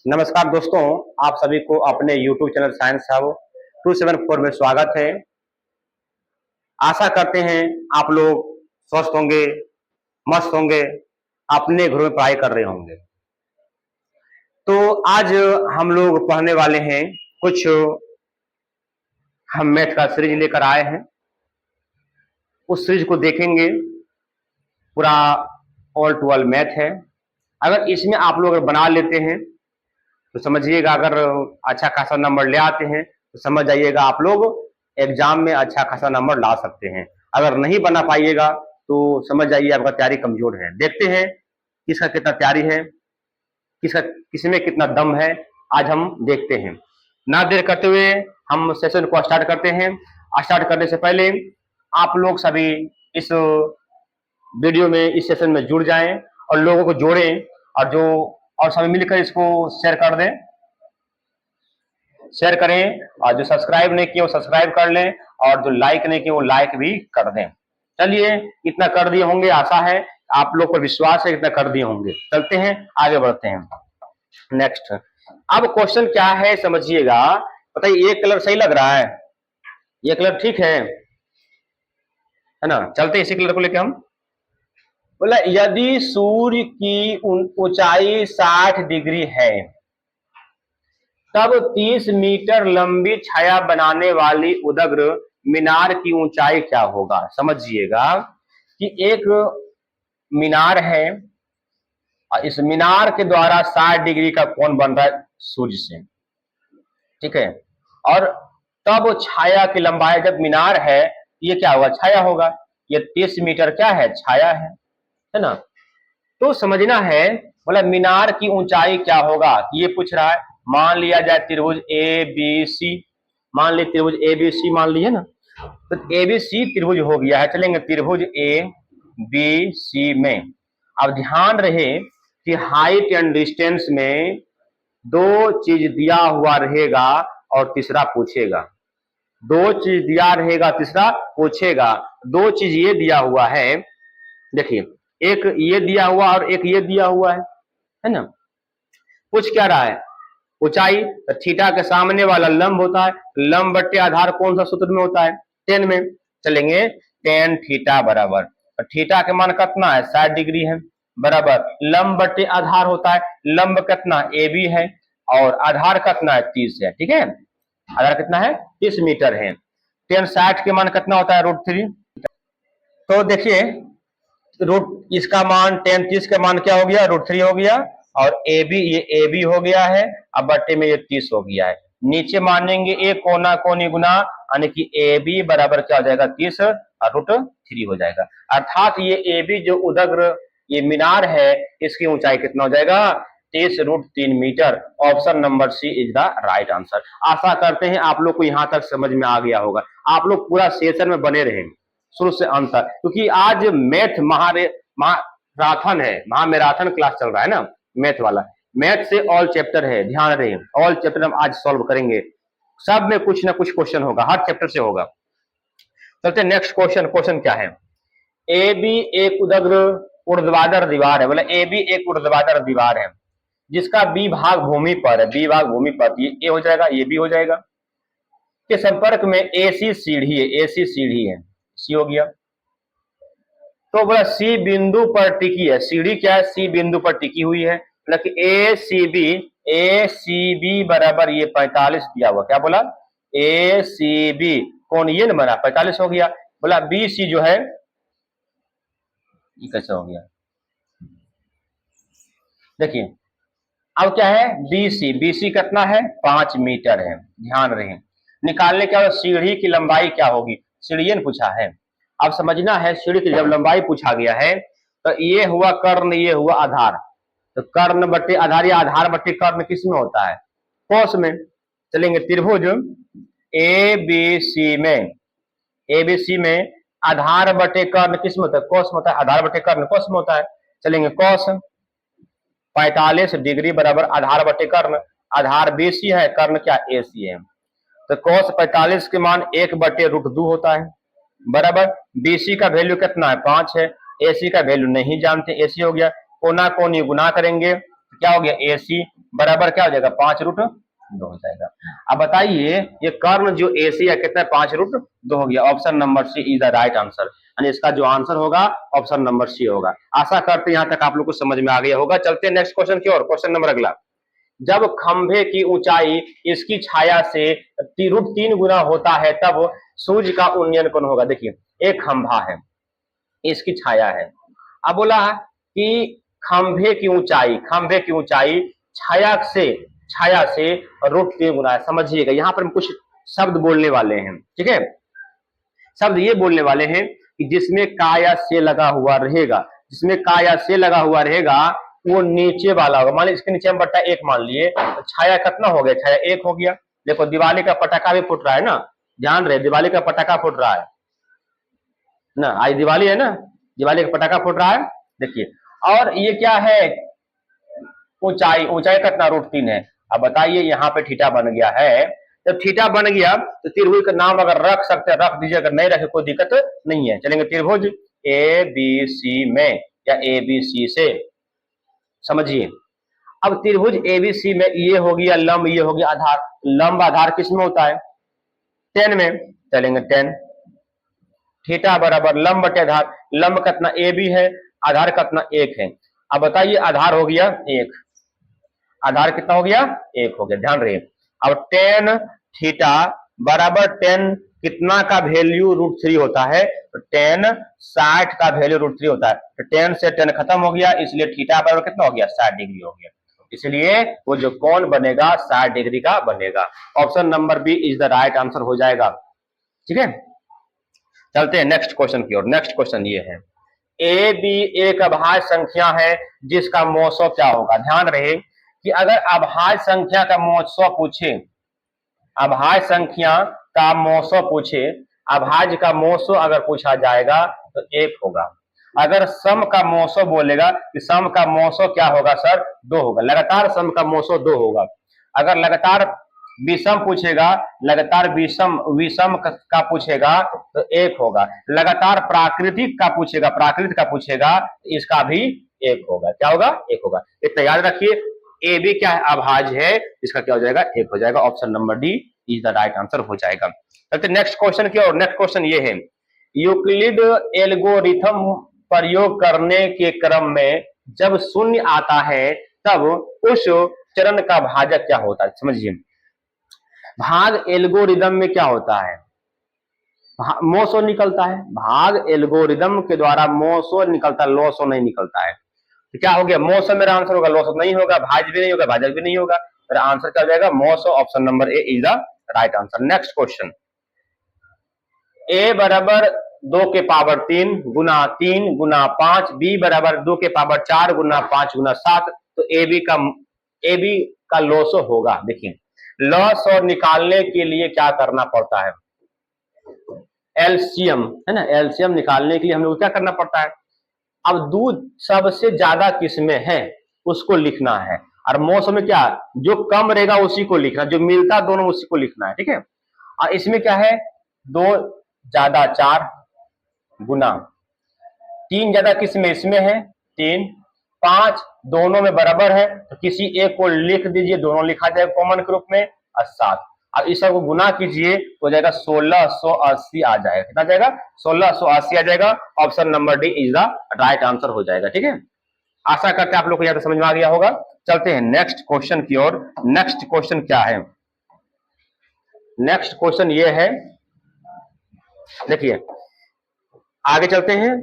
नमस्कार दोस्तों, आप सभी को अपने YouTube चैनल साइंस हब 274 में स्वागत है। आशा करते हैं आप लोग स्वस्थ होंगे, मस्त होंगे, अपने घरों में पढ़ाई कर रहे होंगे। तो आज हम लोग पढ़ने वाले हैं कुछ, हम मैथ का सीरीज लेकर आए हैं। उस सीरीज को देखेंगे, पूरा ऑल टू ऑल मैथ है। अगर इसमें आप लोग अगर बना लेते हैं तो समझिएगा, अगर अच्छा खासा नंबर ले आते हैं तो समझ जाइएगा आप लोग एग्जाम में अच्छा खासा नंबर ला सकते हैं। अगर नहीं बना पाइएगा तो समझ जाइए आपका तैयारी कमजोर है। देखते हैं किसका कितना तैयारी है, किसमें कितना दम है, आज हम देखते हैं। ना देर करते हुए हम सेशन को स्टार्ट करते हैं। स्टार्ट करने से पहले आप लोग सभी इस वीडियो में, इस सेशन में जुड़ जाएं और लोगों को जोड़ें, और सभी मिलकर इसको शेयर कर दें, शेयर करें। और जो सब्सक्राइब नहीं किए वो सब्सक्राइब कर लें, और जो लाइक नहीं किए वो लाइक भी कर दें। चलिए, इतना कर दिए होंगे, आशा है, आप लोग पर विश्वास है, इतना कर दिए होंगे। चलते हैं, आगे बढ़ते हैं। नेक्स्ट, अब क्वेश्चन क्या है समझिएगा। बताइए, ये कलर सही लग रहा है? ये कलर ठीक है ना? चलते हैं इसी कलर को लेकर हम। बोला, यदि सूर्य की ऊंचाई 60 डिग्री है तब 30 मीटर लंबी छाया बनाने वाली उदग्र मीनार की ऊंचाई क्या होगा। समझिएगा कि एक मीनार है और इस मीनार के द्वारा 60 डिग्री का कोण बन रहा है सूर्य से, ठीक है। और तब छाया की लंबाई, जब मीनार है ये क्या होगा? छाया होगा। ये 30 मीटर क्या है? छाया है ना? तो समझना है, बोला मीनार की ऊंचाई क्या होगा, ये पूछ रहा है। मान लिया जाए त्रिभुज ए बी सी, मान ली त्रिभुज ए बी सी मान लिया ना, तो ए बी सी त्रिभुज हो गया है। चलेंगे त्रिभुज ए बी सी में। अब ध्यान रहे कि हाइट एंड डिस्टेंस में दो चीज दिया हुआ रहेगा और तीसरा पूछेगा। दो चीज दिया रहेगा, तीसरा पूछेगा। दो चीज ये दिया हुआ है, देखिए, एक ये दिया हुआ और एक ये दिया हुआ है ना? पूछ क्या रहा है? ऊंचाई। तो थीटा के सामने वाला लंब होता है, लंब बट्टे आधार कौन सा सूत्र में होता है? टेन में। चलेंगे, टेन थीटा बराबर, थीटा के मान कितना है? 60 डिग्री है, बराबर लंब बट्टे आधार होता है। लंब कितना? ए बी है, और आधार कितना है? 30 है, ठीक है। आधार कितना है? 30 मीटर है। टेन 60 के मान कितना होता है? √3। तो देखिए, रूट इसका मान, टेन 30 का मान क्या हो गया? √3 हो गया। और ए बी, ये ए बी हो गया है, अब बट्टे में ये 30 हो गया है। नीचे मानेंगे एक कोना कोनी गुना, यानी कि ए बी बराबर क्या हो जाएगा? 30 और √3 हो जाएगा। अर्थात ये ए बी जो उदग्र ये मीनार है, इसकी ऊंचाई कितना हो जाएगा? 30 √3 metre. Option number C is the right answer. आशा करते हैं आप लोग को यहां तक समझ में आ गया होगा। आप लोग पूरा सेशन में बने रहे शुरू से अंत तक, क्योंकि आज मैथ महाराथन है, महामैराथन क्लास चल रहा है ना, मैथ वाला। मैथ से ऑल चैप्टर है, ध्यान रहे, ऑल चैप्टर हम आज सॉल्व करेंगे। सब में कुछ ना कुछ क्वेश्चन होगा, हर चैप्टर से होगा। चलते नेक्स्ट क्वेश्चन। क्वेश्चन क्या है? ए बी एक उदग्र ऊर्ध्वाधर दीवार है। बोले ए बी एक ऊर्ध्वाधर दीवार है जिसका बी भाग भूमि पर है। बी भाग भूमि पर, ये ए हो जाएगा, ये बी हो जाएगा। के संपर्क में एसी सीढ़ी है, एसी सीढ़ी है, सी हो गया। तो बोला सी बिंदु पर टिकी है। सीढ़ी क्या है? सी बिंदु पर टिकी हुई है। मतलब ए सी बी बराबर ये 45 दिया हुआ। क्या बोला? ए सी बी कौन? ये न बना, 45 हो गया। बोला बी सी जो है, ये कैसे हो गया? देखिए, अब क्या है? बीसी, बीसी कितना है? 5 मीटर है। ध्यान रहे, निकालने क्या? सीढ़ी की लंबाई क्या होगी? सीढ़ी पूछा है। अब समझना है, सीढ़ी की जब लंबाई पूछा गया है तो ये हुआ कर्ण, ये हुआ आधार। तो कर्ण बट्टे आधार या आधार बट्टे कर्ण किस में होता है? कोस में। चलेंगे त्रिभुज ए बी सी में, ए बी सी में आधार बटे कर्ण किस में होता है? कोस में होता है। आधार बटे कर्ण कोस में होता है। चलेंगे कोस 45 डिग्री बराबर आधार बटे कर्ण। आधार बीसी है, कर्ण क्या? एसी है। तो कोस 45 के मान 1/√2 होता है, बराबर बीसी का वैल्यू कितना है? 5 है। एसी का वैल्यू नहीं जानते, एसी हो गया। कोना कोनी गुना करेंगे तो क्या हो गया AC बराबर क्या हो जाएगा 5√2 हो जाएगा। अब बताइए ये कर्ण जो AC है कितना 5√2 हो गया। Option number C is the right answer, यानी इसका जो आंसर होगा ऑप्शन नंबर सी होगा। आशा करते हैं यहां तक आप लोग को समझ में आ गया होगा। चलते हैं नेक्स्ट क्वेश्चन की ओर। क्वेश्चन नंबर अगला, जब खंभे की ऊंचाई इसकी छाया से √3 गुना होता है तब सूर्य का उन्नयन कौन होगा। देखिए एक खंभा है, इसकी छाया है। अब बोला कि खंभे की ऊंचाई छाया से √3 गुना है। समझिएगा यहाँ पर हम कुछ शब्द बोलने वाले हैं, ठीक है। शब्द ये बोलने वाले हैं कि जिसमें काया से लगा हुआ रहेगा वो नीचे वाला होगा। मान लीजिए इसके नीचे हम बट्टा 1 मान लिए तो छाया कितना हो गया, छाया 1 हो गया। देखो दिवाली का पटाखा भी फूट रहा है ना, ध्यान रहे दिवाली का पटाखा फूट रहा है ना, आज दिवाली है ना, दिवाली का पटाखा फूट रहा है। देखिए और ये क्या है, ऊंचाई कितना √3 है। अब बताइए यहाँ पे थीटा बन गया है। जब थीटा बन गया तो त्रिभुज का नाम अगर रख सकते हैं रख दीजिए, अगर नहीं रखे कोई दिक्कत नहीं है। चलेंगे त्रिभुज ABC में या ABC से, समझिए। अब त्रिभुज ABC में ये हो गया लंब, ये हो गया आधार। लंब आधार किस में होता है 10 में। चलेंगे 10 थीटा बराबर लंब बटे आधार। लंब कितना AB है, आधार कितना 1 है। अब बताइए आधार हो गया 1, आधार कितना हो गया 1 हो गया, ध्यान रहे। अब tan थीटा बराबर 10 कितना का वैल्यू √3 होता है, तो tan 60 का वैल्यू √3 होता है। तो 10 से 10 खत्म हो गया, इसलिए थीटा बराबर कितना हो गया 60 डिग्री हो गया। इसलिए वो जो कोण बनेगा 60 डिग्री का बनेगा। Option number B is the right answer हो जाएगा, ठीक है। चलते हैं नेक्स्ट क्वेश्चन की ओर। नेक्स्ट क्वेश्चन ये है, AB एक अभाज्य संख्या है जिसका मौसो क्या होगा। ध्यान रहे कि अगर अभाज्य संख्या का मौसो पूछे, अभाज्य संख्या का मौसो पूछे, अभाज्य का मौसो अगर पूछा जाएगा तो 1 होगा। अगर सम का मौसो बोलेगा कि सम का मौसो क्या होगा सर 2 होगा। लगातार सम का मौसो 2 होगा। अगर लगातार विषम पूछेगा, लगातार विषम का पूछेगा तो 1 होगा। लगातार प्राकृतिक का पूछेगा इसका भी 1 होगा। क्या होगा 1 होगा। इतना याद रखिए AB क्या है अभाज्य है, इसका क्या हो जाएगा 1 हो जाएगा। Option number D is the right answer हो जाएगा। चलते नेक्स्ट क्वेश्चन की ओर। नेक्स्ट क्वेश्चन ये है, यूक्लिड एल्गोरिथम प्रयोग करने के क्रम में जब शून्य आता है तब उस चरण का भाजक क्या होता है। समझिए भाग एल्गोरिदम में क्या होता है, मोसो निकलता है। भाग एल्गोरिदम के द्वारा मोसो निकलता है, लोसो नहीं निकलता है। तो क्या हो गया मोसो मेरा आंसर होगा, लोसो नहीं होगा, भाज्य भी नहीं होगा, भाजक भी नहीं होगा। मेरा आंसर क्या हो जाएगा moso. Option number A is the right answer. Next question, A बराबर 2 के पावर 3 गुना 3 गुना 5, B बराबर 2 के पावर 4 गुना 5 गुना 7, तो AB का लोसो होगा। देखिए लॉस और निकालने के लिए क्या करना पड़ता है, एलसीएम है ना, एलसीएम निकालने के लिए हम लोग क्या करना पड़ता है। अब दूध सबसे ज्यादा किसमें है उसको लिखना है, और मौसम में क्या जो कम रहेगा उसी को लिखना, जो मिलता दोनों उसी को लिखना है, ठीक है। और इसमें क्या है 2 ज्यादा 4 गुना 3 ज्यादा किसमें इसमें है 3, 5 दोनों में बराबर है तो किसी एक को लिख दीजिए, दोनों लिखा जाएगा कॉमन के रूप में, और 7। अब इस सबको गुना कीजिए तो जाएगा 1680 आ जाएगा। कितना जाएगा 1680 आ जाएगा। Option number D is the right answer हो जाएगा, ठीक है। आशा करते हैं आप लोग को यहां तो समझ में आ गया होगा। चलते हैं नेक्स्ट क्वेश्चन की ओर। नेक्स्ट क्वेश्चन क्या है, नेक्स्ट क्वेश्चन ये है, देखिए आगे चलते हैं।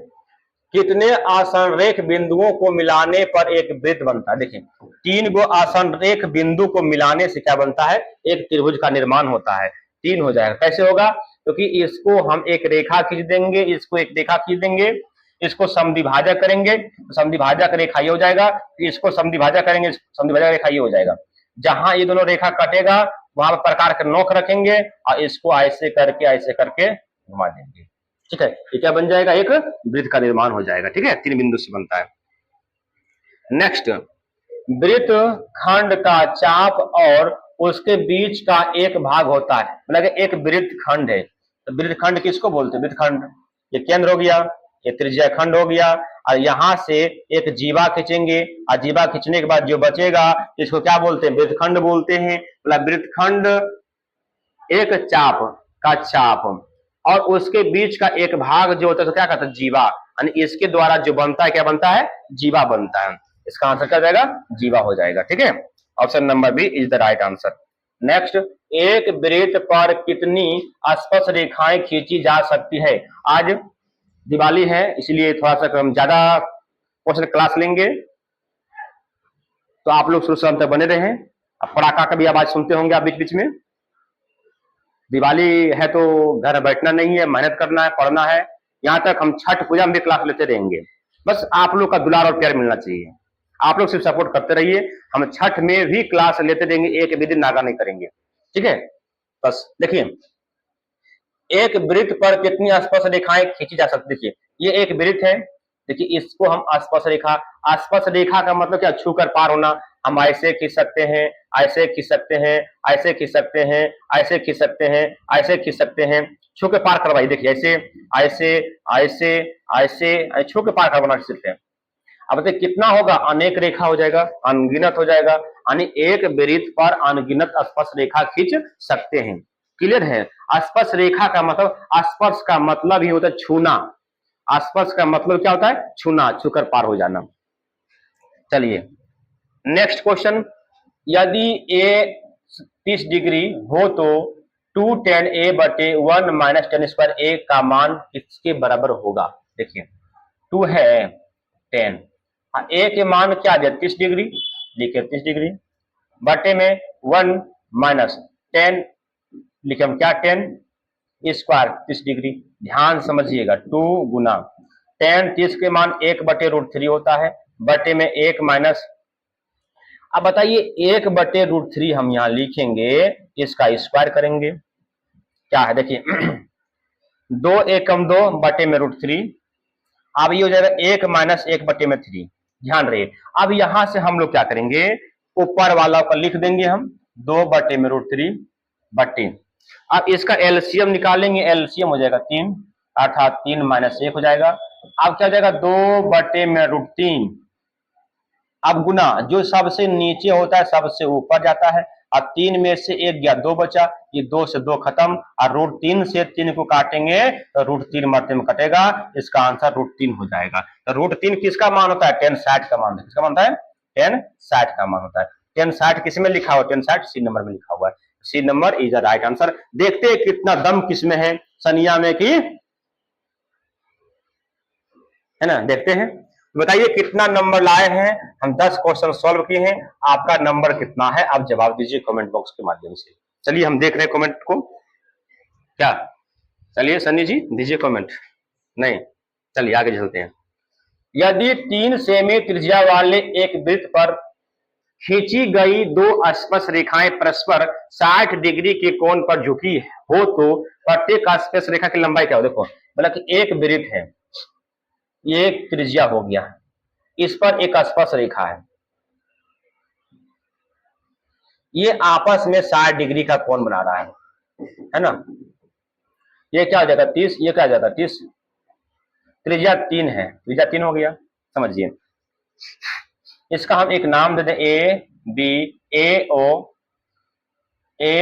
कितने आसनरेख बिंदुओं को मिलाने पर एक वृत्त बनता है। देखिए 3 गो आसनरेख बिंदु को मिलाने से क्या बनता है, एक त्रिभुज का निर्माण होता है। 3 हो जाएगा। कैसे होगा, क्योंकि इसको हम एक रेखा खींच देंगे, इसको एक रेखा खींच देंगे, इसको समद्विभाजक करेंगे तो समद्विभाजक रेखा ये हो जाएगा, इसको समद्विभाजक करेंगे समद्विभाजक रेखा ये हो जाएगा। जहां ये दोनों रेखा कटेगा वहां पर प्रकार के नोक रखेंगे और इसको ऐसे करके घुमा देंगे, ठीक है। ये क्या बन जाएगा, एक वृत्त का निर्माण हो जाएगा, ठीक है। 3 बिंदु से बनता है। नेक्स्ट, वृत्त खंड का चाप और उसके बीच का एक भाग होता है, मतलब एक वृत्त खंड है। तो वृत्त खंड किसको बोलते हैं, वृत्त खंड ये केंद्र हो गया, ये त्रिज्या खंड हो गया, और यहां से एक जीवा खींचेंगे और जीवा खींचने के बाद जो बचेगा इसको क्या बोलते हैं, वृत्तखंड बोलते हैं। मतलब वृत्तखंड एक चाप का चाप और उसके बीच का एक भाग जो होता है तो क्या कहता है, जीवा, यानी इसके द्वारा जो बनता है क्या बनता है, जीवा बनता है। इसका आंसर क्या जाएगा, जीवा हो जाएगा। ठीक है, option number B is the right answer. Next, एक वृत्त पर कितनी स्पर्श रेखाएं खींची जा सकती है। आज दिवाली है इसलिए थोड़ा सा हम ज्यादा क्वेश्चन क्लास लेंगे, तो आप लोग शुरू से अंत तक बने रहें। अब पटाखा का भी आवाज सुनते होंगे आप बीच बीच में। दिवाली है तो घर बैठना नहीं है, मेहनत करना है, पढ़ना है। यहाँ तक हम छठ पूजा में भी क्लास लेते रहेंगे, बस आप लोग का दुलार और प्यार मिलना चाहिए। आप लोग सिर्फ सपोर्ट करते रहिए, हम छठ में भी क्लास लेते रहेंगे, एक भी दिन नागा नहीं करेंगे। ठीक है, बस देखिए, एक वृत्त पर कितनी स्पर्श रेखाएं खींची जा सकती है। देखिए ये एक वृत्त है, देखिए इसको हम स्पर्श रेखा, स्पर्श रेखा का मतलब क्या, छूकर पार होना। हम ऐसे खींच सकते हैं, ऐसे खींच सकते हैं, ऐसे खींच सकते हैं, ऐसे खींच सकते हैं, ऐसे खींच सकते हैं, छू के पार करवाइए। देखिए ऐसे ऐसे ऐसे ऐसे छू के पार करवाना सकते हैं। अब बताइए कितना होगा, अनेक रेखा हो जाएगा, अनगिनत हो जाएगा, यानी एक वृत्त पर अनगिनत स्पर्श रेखा खींच सकते हैं। क्लियर है, स्पर्श रेखा का मतलब, स्पर्श का मतलब ही होता है छूना। स्पर्श का मतलब क्या होता है, छूना, छूकर पार हो जाना। चलिए नेक्स्ट क्वेश्चन, यदि ए 30 डिग्री हो तो 2tan a/1 - tan² a का मान किसके बराबर होगा। देखिए 2 है 10, ए के मान क्या दिया 30 डिग्री, लिखे 30 डिग्री, बटे में 1 माइनस 10, लिखे हम क्या 10 स्क्वायर 30 डिग्री। ध्यान समझिएगा, 2 गुना 10, 30 के मान 1/√3 होता है, बटे में 1 माइनस, अब बताइए 1/√3 हम यहां लिखेंगे, इसका स्क्वायर करेंगे, क्या है देखिए 2 एकम 2 बटे में √3, अब ये हो जाएगा 1 माइनस 1/3। ध्यान रहे, अब यहां से हम लोग क्या करेंगे, ऊपर वाला को लिख देंगे हम 2/√3 बटे, अब इसका एलसीएम निकालेंगे, एलसीएम हो जाएगा 3, अर्थात 3 माइनस 1 हो जाएगा। अब क्या हो जाएगा 2/√3, अब गुना, जो सबसे नीचे होता है सबसे ऊपर जाता है, अब 3 में से 1 गया 2 बचा, ये 2 से 2 खत्म, और √3 से 3 को काटेंगे तो √3 मरते में कटेगा, इसका आंसर √3 हो जाएगा। तो √3 किसका मान होता है, tan60 का मान, किसका मान होता है, tan60 का मान होता है। tan60 किस में लिखा हुआ, tan60 सी नंबर में लिखा हुआ है, C number is the right answer. देखते हैं कितना दम किसमें है, सनिया में की, है ना, देखते हैं। बताइए कितना नंबर लाए हैं, हम 10 क्वेश्चन सॉल्व किए हैं, आपका नंबर कितना है, आप जवाब दीजिए कमेंट बॉक्स के माध्यम से। चलिए हम देख रहे हैं कमेंट को, क्या, चलिए सन्नी जी दीजिए कमेंट, नहीं, चलिए आगे चलते हैं। यदि 3 सेमी त्रिज्या वाले एक वृत्त पर खींची गई 2 स्पर्श रेखाएं परस्पर 60 डिग्री के कोण पर झुकी हो तो प्रत्येक स्पर्श रेखा की लंबाई क्या हो। देखो मतलब कि एक वृत्त है, ये एक त्रिज्या हो गया, इस पर एक स्पर्श रेखा ये आपस में 60 डिग्री का कोण बना रहा है ना, ये क्या हो जाएगा 30, ये क्या हो जाएगा 30, त्रिज्या 3 है, त्रिज्या 3 हो गया, समझिए। इसका हम एक नाम दे दें ए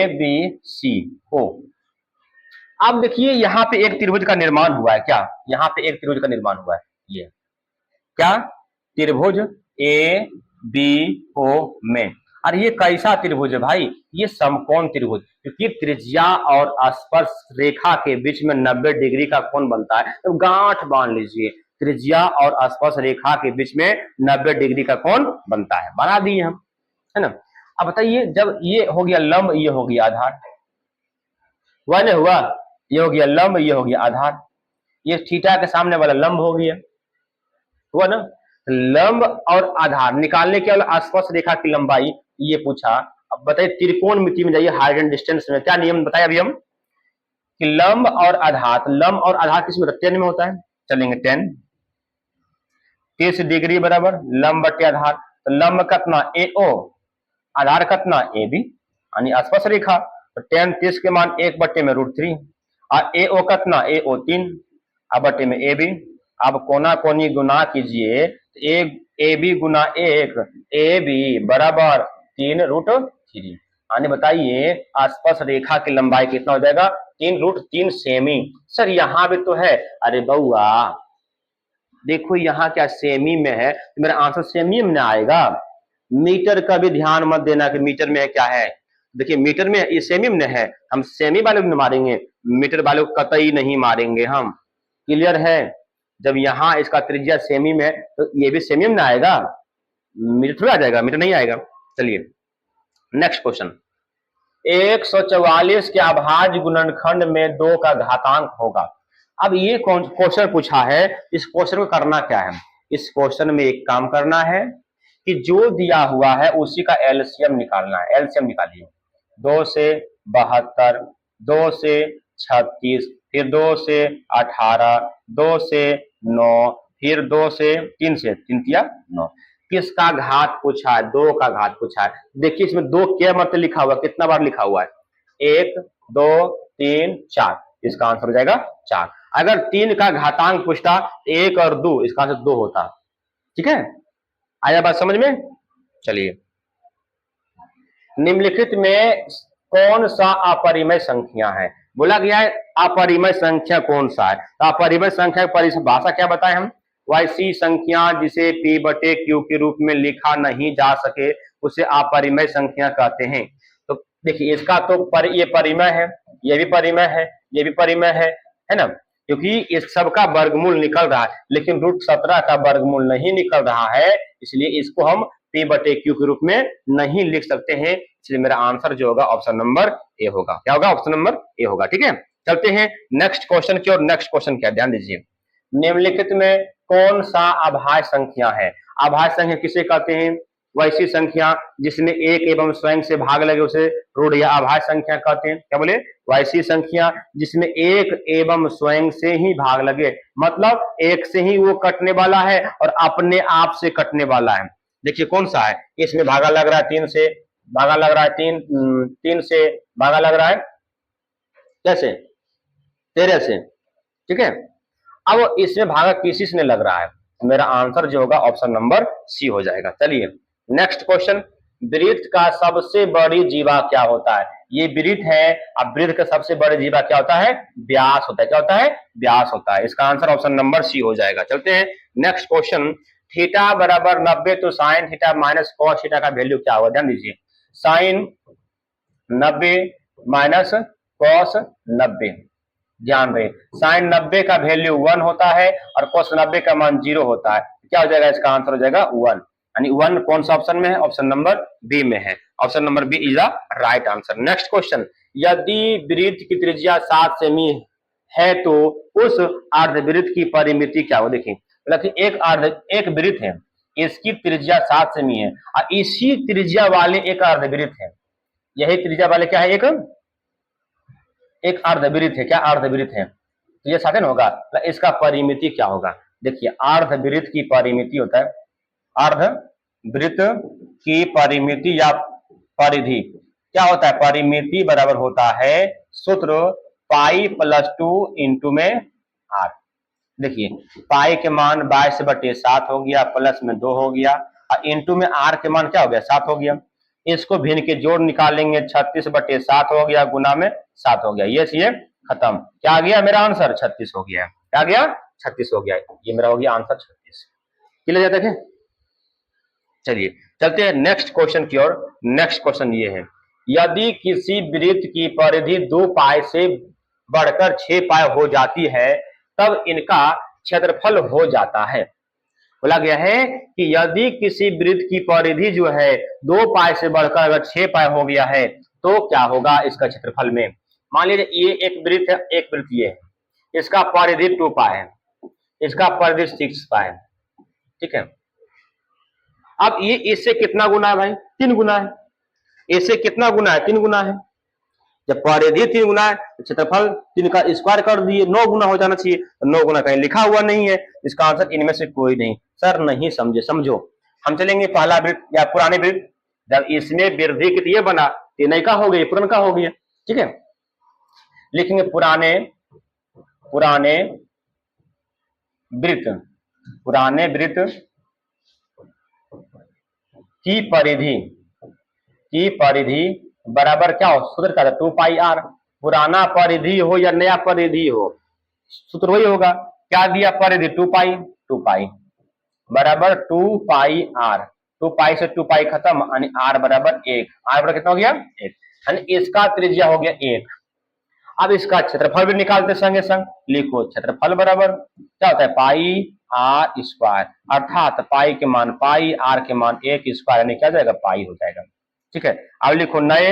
बी सी ओ। अब देखिए यहाँ पे एक त्रिभुज का निर्माण हुआ है, क्या, यहाँ पे एक त्रिभुज का निर्माण हुआ है, ये क्या, त्रिभुज ए बी ओ में, और ये कैसा त्रिभुज है भाई, ये समकोण त्रिभुज, क्योंकि त्रिज्या और स्पर्श रेखा के बीच में 90 डिग्री का कोण बनता है, तो गांठ बांध लीजिए, त्रिज्या और स्पर्श रेखा के बीच में 90 डिग्री का कोण बनता है, बना दिए हम, है ना। अब बताइए जब ये हो गया लंब, ये हो गया आधार, वह नहीं हुआ, ये हो गया लंब, ये हो गया आधार, ये थीटा के सामने वाला लंब हो गया, हुआ ना। लंब और आधार निकालने के बाद स्पर्श रेखा की लंबाई ये पूछा। अब बताइए त्रिकोणमिति में जाइए, हाइट एंड डिस्टेंस में क्या नियम बताया अभी हम, कि लंब और आधार, लंब और आधार किस में, 10 में होता है, चलेंगे 10, 30 डिग्री बराबर लंब बटे आधार, तो लंब कितना ए ओ, आधार कितना ए बी, यानी स्पर्श रेखा, तो 10 30 के मान 1/√3, और ए ओ कितना ए ओ 3 बटे में ए बी, अब कोना कोनी गुना कीजिए, ए बी गुना एक, ए बी बराबर 3√3। आने बताइए आसपास रेखा की लंबाई कितना हो जाएगा, 3√3 सेमी। सर यहाँ भी तो है, अरे बउआ देखो यहाँ क्या सेमी में है, तो मेरा आंसर सेमी में ना आएगा। मीटर का भी ध्यान मत देना कि मीटर में क्या है, देखिए मीटर में ये सेमी में है, हम सेमी वाले में मारेंगे, मीटर वाले को कतई नहीं मारेंगे हम। क्लियर है, जब यहाँ इसका त्रिज्या सेमी में तो ये भी सेमी में आएगा, मीटर थोड़ा आ जाएगा, मीटर नहीं आएगा। चलिए नेक्स्ट क्वेश्चन, 144 के अभाज्य गुणनखंड में 2 का घातांक होगा। अब ये क्वेश्चन पूछा है, इस क्वेश्चन को करना क्या है, इस क्वेश्चन में एक काम करना है कि जो दिया हुआ है उसी का एलसीएम निकालना है। एलसीएम निकालिए, 2 से 72, 2 से 36, फिर 2 से 18, 2 से 9, फिर 2 से 3 से 3 तिया 9। किसका घात पूछा है, 2 का घात पूछा है। देखिए इसमें 2 क्या मतलब लिखा हुआ, कितना बार लिखा हुआ है, 1 2 3 4, इसका आंसर हो जाएगा 4। अगर 3 का घातांक पूछता 1 और 2, इसका आंसर 2 होता। ठीक है, आया बात समझ में। चलिए निम्नलिखित में कौन सा अपरिमेय संख्या है, बोला गया है अपरिमेय संख्या कौन सा है, तो अपरिमेय संख्या की परिभाषा क्या बताएं हम, वैसी संख्या जिसे p बटे q के रूप में लिखा नहीं जा सके उसे अपरिमेय संख्या कहते हैं। तो देखिए इसका तो ये परिमेय है, ये भी परिमेय है, ये भी परिमेय है ना, क्योंकि इस सब का वर्गमूल निकल रहा है, लेकिन √17 का वर्गमूल नहीं निकल रहा है, इसलिए इसको हम p बटे q के रूप में नहीं लिख सकते हैं। इसलिए मेरा आंसर जो होगा ऑप्शन नंबर ए होगा। क्या होगा, ऑप्शन नंबर ए होगा। ठीक है, चलते हैं नेक्स्ट क्वेश्चन की ओर। नेक्स्ट क्वेश्चन क्या, ध्यान दीजिए, निम्नलिखित में कौन सा अभाज्य संख्या है। अभाज्य संख्या किसे कहते हैं, वैसी संख्या जिसमें एक एवं स्वयं से भाग लगे उसे ऋण या अभाज्य संख्या कहते हैं। क्या बोले, वैसी संख्या जिसमें एक एवं स्वयं से ही भाग लगे, मतलब एक से ही वो कटने वाला है और अपने आप से कटने वाला है। देखिए कौन सा है, इसमें भागा लग रहा है 3 से, भागा लग रहा है 3 से, भागा लग रहा है कैसे, 13 से। ठीक है, अब इसमें भागा किसी से लग रहा है, मेरा आंसर जो होगा ऑप्शन नंबर सी हो जाएगा। चलिए नेक्स्ट क्वेश्चन, वृत्त का सबसे बड़ी जीवा क्या होता है। ये वृत्त है, अब वृत्त का सबसे बड़ी जीवा क्या होता है, व्यास होता है। क्या होता है, व्यास होता है। इसका आंसर ऑप्शन नंबर सी हो जाएगा। चलते हैं नेक्स्ट क्वेश्चन, थीटा बराबर 90 तो sine theta minus cos theta का वैल्यू क्या होगा। ध्यान दीजिए, साइन 90 माइनस कॉस 90, ध्यान रहे साइन 90 का वैल्यू 1 होता है और कॉस 90 का मान 0 होता है। क्या हो जाएगा, इसका आंसर हो जाएगा 1, यानी 1 कौन सा ऑप्शन में है, ऑप्शन नंबर बी में है। Option number B is the right answer. Next question, यदि वृत्त की त्रिज्या 7 सेमी है तो उस अर्धवृत्त की परिमिति क्या हो। देखिए एक वृत्त है, इसकी त्रिज्या 7 सेमी है और इसी त्रिज्या वाले एक अर्धवृत्त है, यही त्रिज्या वाले क्या है, एक अर्धवृत्त है। क्या अर्धवृत्त है, तो ये साधन होगा, इसका परिमिति क्या होगा। देखिए अर्धवृत्त की परिमिति होता है, अर्धवृत्त की परिमिति या परिधि क्या होता है, परिमिति बराबर होता है सूत्र पाई प्लस 2 इंटू में आर। देखिए पाई के मान 22/7 हो गया, प्लस में 2 हो गया और इंटू में आर के मान क्या हो गया, 7 हो गया। इसको भिन्न के जोड़ निकालेंगे, 36/7 हो गया, गुना में 7 हो गया। ये खत्म, क्या आ गया मेरा आंसर 36 हो गया। क्या आ गया, 36 हो गया। ये मेरा हो गया आंसर 36। क्लियर है, देखें। चलिए चलते हैं नेक्स्ट क्वेश्चन की ओर। नेक्स्ट क्वेश्चन ये है, यदि किसी वृत्त की परिधि 2 पाई से बढ़कर 6 पाई हो जाती है तब इनका क्षेत्रफल हो जाता है। बोला गया है कि यदि किसी वृत्त की परिधि जो है 2 पाई से बढ़कर अगर 6 पाई हो गया है तो क्या होगा इसका क्षेत्रफल में। मान लीजिए ये एक वृत्त है, एक वृत्त ये है, इसका परिधि 2 पाई है, इसका परिधि 6 पाई है। ठीक है, अब ये इससे कितना गुना है भाई, 3 गुना है। इससे कितना गुना है, 3 गुना है। जब परिधि 3 गुना है तो क्षेत्रफल 3 का स्क्वायर कर दिए, 9 गुना हो जाना चाहिए। 9 गुना कहीं लिखा हुआ नहीं है, इसका आंसर इनमें से कोई नहीं। सर नहीं समझे, समझो। हम चलेंगे पहला वृत्त या पुराने वृत्त, जब इसमें वृद्धि की ये बना, ये नई का हो गया, पुराना का हो गया। ठीक है, लिखेंगे पुराने वृत्त, पुराने वृत्त की परिधि बराबर क्या हो, सूत्र क्या था, 2πr। पुराना परिधि हो या नया परिधि हो, सूत्र वही होगा। क्या दिया परिधि, 2π बराबर 2πr। 2π से 2π खत्म, यानी r बराबर 1। r बराबर कितना हो गया, 1, यानी इसका त्रिज्या हो गया 1। अब इसका क्षेत्रफल भी निकालते संगे संग, लिखो क्षेत्रफल बराबर क्या होता है, पाई आर स्क्वायर, अर्थात पाई के मान पाई, आर के मान 1 स्क्वायर, यानी क्या जाएगा, पाई हो जाएगा। ठीक है, अब लिखो नए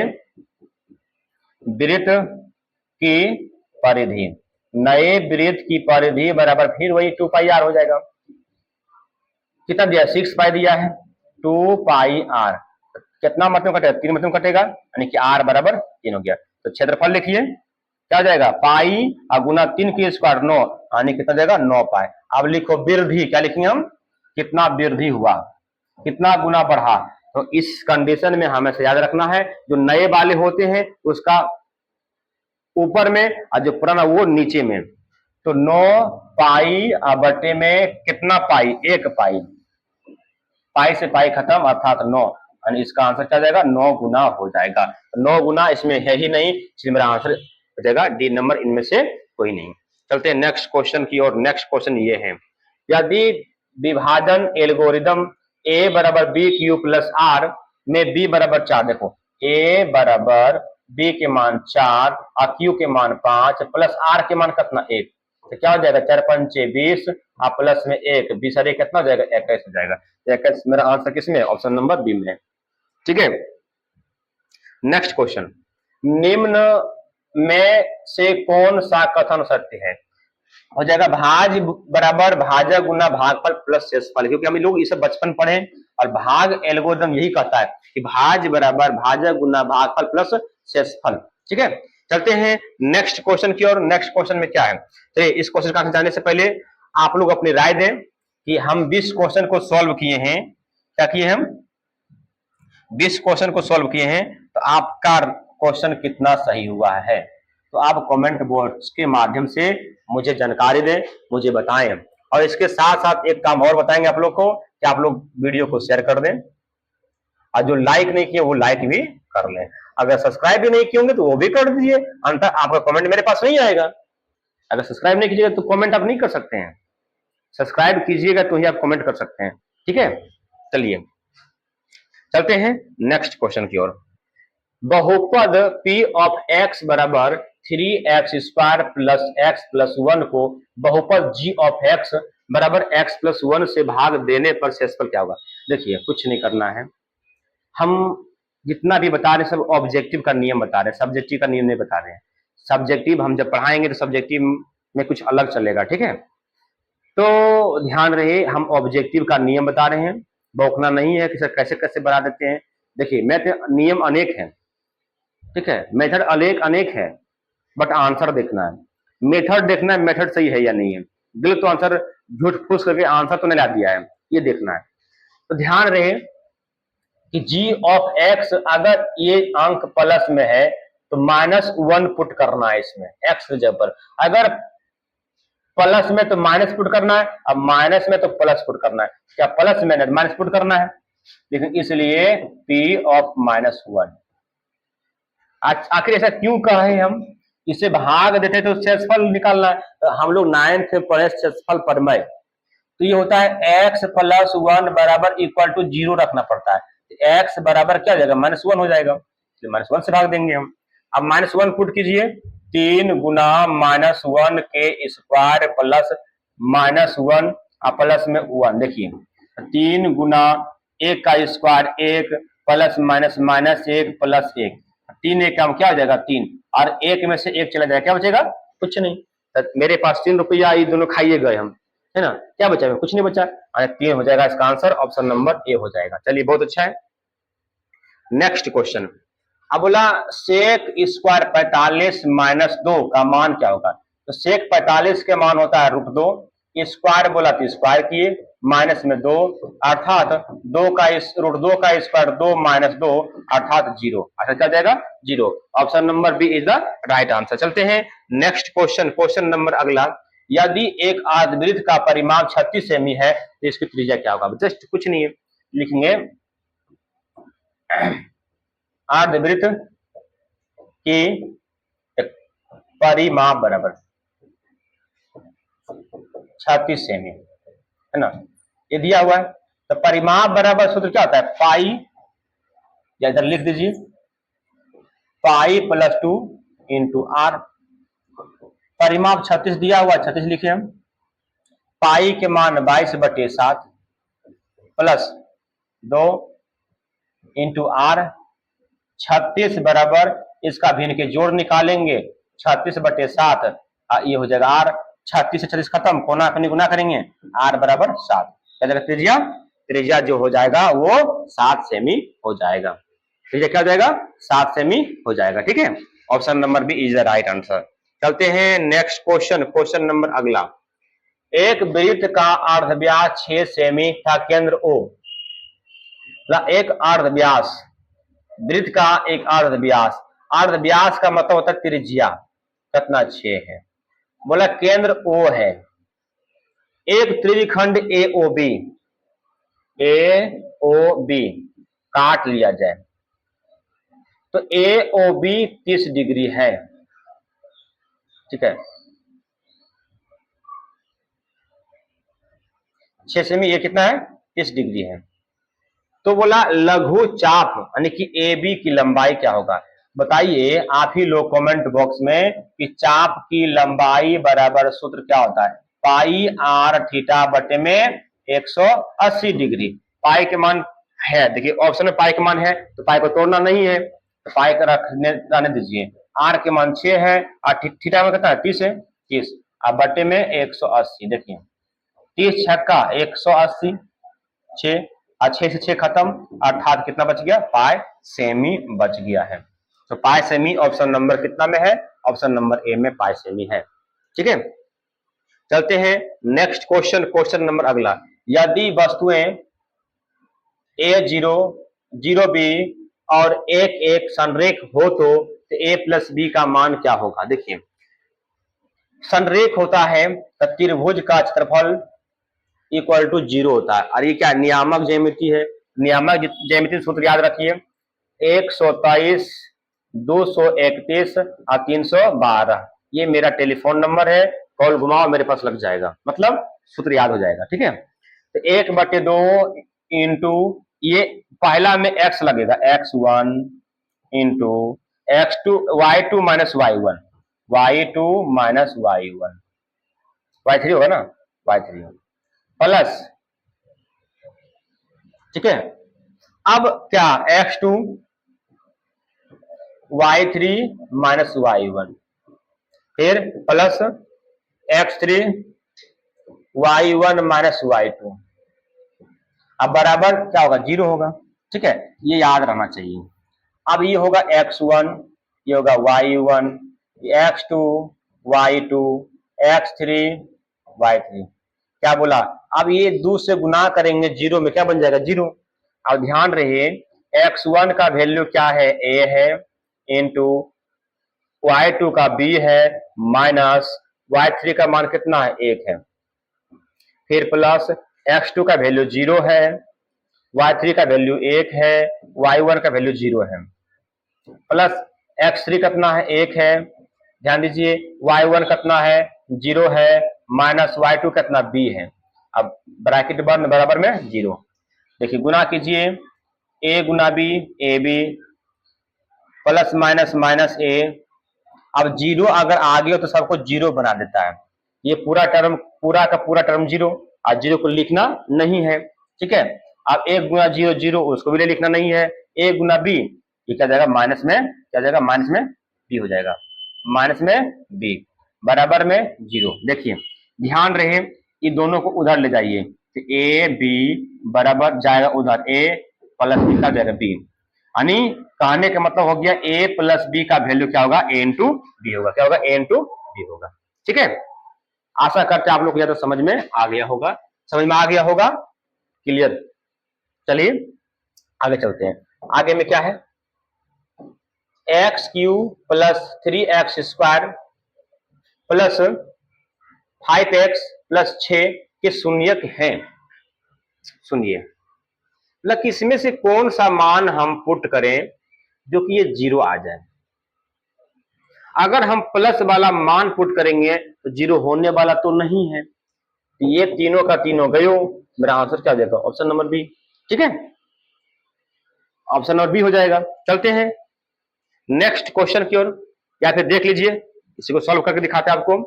वृत्त की परिधि, नए वृत्त की परिधि बराबर फिर वही 2πr हो जाएगा। कितना दिया, 6π दिया है, 2πr कितना मतलब कटेगा, 3 मतलब कटेगा, यानी कि r बराबर 3 हो गया। तो क्षेत्रफल लिखिए, क्या जाएगा, पाई और गुना 3 की स्क्वायर 9, यानी कितना जाएगा, 9π। अब लिखो वृद्धि, क्या लिखेंगे हम, कितना वृद्धि हुआ, कितना गुना बढ़ा। तो इस कंडीशन में हमें से याद रखना है, जो नए वाले होते हैं उसका ऊपर में और जो पुराना वो नीचे में। तो 9π बटे में कितना पाई, 1π, पाई से पाई खत्म, अर्थात 9, यानी इसका आंसर क्या जाएगा, 9 गुना हो जाएगा। 9 गुना इसमें है ही नहीं, इसलिए मेरा आंसर हो जाएगा डी नंबर, इनमें से कोई नहीं। चलते हैं नेक्स्ट क्वेश्चन की ओर। नेक्स्ट क्वेश्चन ये है, यदि विभाजन एल्गोरिदम a बराबर बी क्यू प्लस आर में b बराबर 4, देखो a बराबर b के मान 4 और q के मान 5 प्लस r के मान कितना 1, तो क्या हो जाएगा, 4 पंचे 20 और प्लस में 1, 20 और 1 कितना हो जाएगा, 21 हो जाएगा। 21 मेरा आंसर किसमें, ऑप्शन नंबर बी में। ठीक है, नेक्स्ट क्वेश्चन, निम्न में से कौन सा कथन सत्य है, हो जाएगा भाज बराबर भाजक गुना भागफल प्लस शेषफल, क्योंकि हम लोग ये सब बचपन पढ़े और भाग एल्गोरिथम यही कहता है कि भाज बराबर भाजक गुना भागफल प्लस शेषफल। ठीक है, चलते हैं नेक्स्ट क्वेश्चन की ओर। नेक्स्ट क्वेश्चन में क्या है, तो इस क्वेश्चन का जाने से पहले आप लोग अपनी राय दें कि हम 20 क्वेश्चन को सॉल्व किए हैं, क्या किए हम 20 क्वेश्चन को सॉल्व किए हैं, तो आपका क्वेश्चन कितना सही हुआ है, तो आप कमेंट बॉक्स के माध्यम से मुझे जानकारी दें, मुझे बताएं। और इसके साथ साथ एक काम और बताएंगे आप लोग को कि आप लोग वीडियो को शेयर कर दें, और जो लाइक नहीं किए वो लाइक भी कर लें। अगर सब्सक्राइब भी नहीं किए होंगे तो वो भी कर दीजिए, अन्यथा आपका कमेंट मेरे पास नहीं आएगा। अगर सब्सक्राइब नहीं कीजिएगा तो कमेंट आप नहीं कर सकते हैं, सब्सक्राइब कीजिएगा तो ही आप कमेंट कर सकते हैं। ठीक है, चलिए चलते हैं नेक्स्ट क्वेश्चन की ओर। बहुपद p ऑफ x बराबर 3x square plus x plus 1 को बहुपद g ऑफ x बराबर x प्लस 1 से भाग देने पर शेषफल क्या होगा। देखिए कुछ नहीं करना है, हम जितना भी बता रहे सब ऑब्जेक्टिव का नियम बता रहे हैं, सब्जेक्टिव का नियम नहीं बता रहे हैं। सब्जेक्टिव हम जब पढ़ाएंगे तो सब्जेक्टिव में कुछ अलग चलेगा। ठीक है, तो ध्यान रहे हम ऑब्जेक्टिव का नियम बता रहे हैं, बौखना नहीं है कि सर कैसे कैसे बना देते हैं। देखिए मैथ नियम अनेक है, ठीक है, मेथड अनेक है, बट आंसर देखना है, मेथड देखना है, मेथड सही है या नहीं है, गलत तो आंसर झूठ फूस करके आंसर तो नहीं ला दिया है, ये देखना है। तो ध्यान रहे कि g ऑफ x अगर ये अंक प्लस में है तो -1 पुट करना है इसमें x की जगह पर, अगर प्लस में तो माइनस पुट करना है, अब माइनस में तो प्लस पुट करना है, क्या प्लस में माइनस पुट करना है, लेकिन इसलिए p ऑफ -1। आखिर ऐसा क्यों कहे हम, इसे भाग देते तो शेषफल निकालना है, तो हम लोग 9th में पढ़े शेषफल परमय, तो ये होता है x प्लस 1 बराबर इक्वल टू 0 रखना पड़ता है, तो x बराबर क्या हो जाएगा, -1 हो जाएगा, -1 से भाग देंगे हम। अब -1 पुट कीजिए, 3 गुना -1 के स्क्वायर प्लस -1 प्लस में 1, देखिए 3 गुना 1 का स्क्वायर 1 प्लस -1 प्लस 1, 3 1 का क्या हो जाएगा 3, और 1 में से 1 चला जाएगा, क्या बचेगा कुछ नहीं। तो मेरे पास 3 रुपया, ये दोनों खाइए गए हम, है ना, क्या बचा, कुछ नहीं बचा, 3 हो जाएगा, इसका आंसर ऑप्शन नंबर ए हो जाएगा। चलिए बहुत अच्छा है। नेक्स्ट क्वेश्चन, अब बोला सेक स्क्वायर 45 माइनस 2 का मान क्या होगा, तो सेक 45 के मान होता है √2, स्क्वायर बोला तो स्क्वायर किए, माइनस में 2 अर्थात 2 का √2 का स्क्वायर 2 - 2 अर्थात 0, अच्छा क्या जाएगा 0, option number B is the right answer. चलते हैं नेक्स्ट क्वेश्चन, क्वेश्चन नंबर अगला, यदि एक अर्धवृत्त का परिमाप 36 सेमी है तो इसकी त्रिज्या क्या होगा? जस्ट कुछ नहीं है, लिखेंगे अर्धवृत्त की परिमाप बराबर 36 सेमी, है ना, ये दिया हुआ है। तो परिमाप बराबर सूत्र क्या होता है? पाई, या इधर लिख दीजिए पाई प्लस 2 इंटू आर। परिमाप 36 दिया हुआ, 36 लिखे हम। पाई के मान 22/7 प्लस 2 इंटू आर। 36 बराबर इसका भिन्न के जोड़ निकालेंगे, 36/7, ये हो जाएगा आर। 36 से 36 खत्म, कोना अपनी गुना करेंगे, आर बराबर 7। क्या जाएगा त्रिज्या? त्रिज्या जो हो जाएगा वो 7 सेमी हो जाएगा। त्रिज्या क्या हो जाएगा? 7 सेमी हो जाएगा। ठीक है, option number B is the right answer. चलते हैं नेक्स्ट क्वेश्चन, क्वेश्चन नंबर अगला। एक वृत्त का अर्धव्यास 6 सेमी था, केंद्र O। एक अर्धव्यास, वृत्त का एक अर्धव्यास, अर्धव्यास का मतलब होता है त्रिज्या, कितना 6 है। बोला केंद्र O है। एक त्रिभुज AOB, AOB काट लिया जाए तो AOB 30 डिग्री है। ठीक है, 6 सेमी, ये कितना है? 30 डिग्री है। तो बोला लघु चाप यानी कि AB की लंबाई क्या होगा? बताइए आप ही लोग कमेंट बॉक्स में कि चाप की लंबाई बराबर सूत्र क्या होता है? पाई आर थीटा बटे में 180 डिग्री। पाई के मान है, देखिए ऑप्शन में पाई के मान है तो पाई को तोड़ना नहीं है, तो पाई का रहने दीजिए। आर के मान 6 है और थीटा में कितना है? 30 है, 30 अब बटे में 180। देखिए 30 छक्का 180, 6 और 6 से 6 खत्म, अर्थात कितना बच गया? पाई सेमी बच गया है। तो पाई सेमी ऑप्शन नंबर कितना में है? ऑप्शन नंबर ए में पाई सेमी है। ठीक है, चलते हैं नेक्स्ट क्वेश्चन, क्वेश्चन नंबर अगला। यदि वस्तुएं A0, 0B और 1, 1 संरेख हो तो A प्लस बी का मान क्या होगा? देखिए संरेख होता है तो त्रिभुज का क्षेत्रफल इक्वल टू 0 होता है। और ये क्या नियामक ज्यामिति है? नियामक ज्यामिति सूत्र याद रखिए, 123, 231 और 312। ये मेरा टेलीफोन नंबर है, कॉल घुमाओ मेरे पास लग जाएगा, मतलब सूत्र याद हो जाएगा। ठीक है, तो 1/2 इंटू, ये पहला में x लगेगा, x1 into x2, y2 minus y1, y2 minus y1, y3 होगा ना, y3 प्लस। ठीक है, अब क्या x2 y3 माइनस y1, फिर plus x3 y1 minus y2, अब बराबर क्या होगा? 0 होगा। ठीक है, ये याद रहना चाहिए। अब ये होगा x1, ये होगा y1, x2 y2, x3 y3। क्या बोला? अब ये 2 से गुना करेंगे 0 में, क्या बन जाएगा? 0। अब ध्यान रहे x1 का वैल्यू क्या है? a है, इंटू y2 का b है, माइनस y3 का मान कितना है? 1 है, फिर प्लस x2 का वैल्यू 0 है, y3 का वैल्यू 1 है, y1 का वैल्यू 0 है, प्लस x3 कितना है? 1 है, ध्यान दीजिए y1 कितना है? 0 है, माइनस y2 कितना? b है। अब ब्रैकेट बंद, बराबर में 0। देखिए गुना कीजिए, a गुना b, A B, plus minus minus a। अब 0 अगर आ गया तो सबको 0 बना देता है। ये पूरा टर्म, पूरा का पूरा टर्म 0, और 0 को लिखना नहीं है। ठीक है, अब 1 गुना 0 0, उसको भी लिखना नहीं है। a गुना b, ये क्या जाएगा? माइनस में, क्या जाएगा? माइनस में b हो जाएगा, माइनस में b बराबर में 0। देखिए ध्यान रहे, ये दोनों को उधर ले जाइए, तो a b बराबर जाएगा उधर, a प्लस b का जाएगा b, यानी कहने का मतलब हो गया a प्लस b का वैल्यू क्या होगा? a इंटू बी होगा। क्या होगा? a इंटू बी होगा। ठीक है, आशा करते हैं आप लोग को या तो समझ में आ गया होगा, समझ में आ गया होगा, क्लियर। चलिए आगे चलते हैं। आगे में क्या है? x³ plus 3x² plus 5x plus 6 के शून्यक हैं। सुनिए, मतलब किसमें से कौन सा मान हम पुट करें जो कि ये 0 आ जाए। अगर हम प्लस वाला मान पुट करेंगे तो 0 होने वाला तो नहीं है, ये तीनों का तीनों गयो। मेरा आंसर क्या हो जाएगा? Option number B. ठीक है, ऑप्शन नंबर बी हो जाएगा। चलते हैं नेक्स्ट क्वेश्चन की ओर, या फिर देख लीजिए, इसी को सॉल्व करके दिखाते हैं आपको।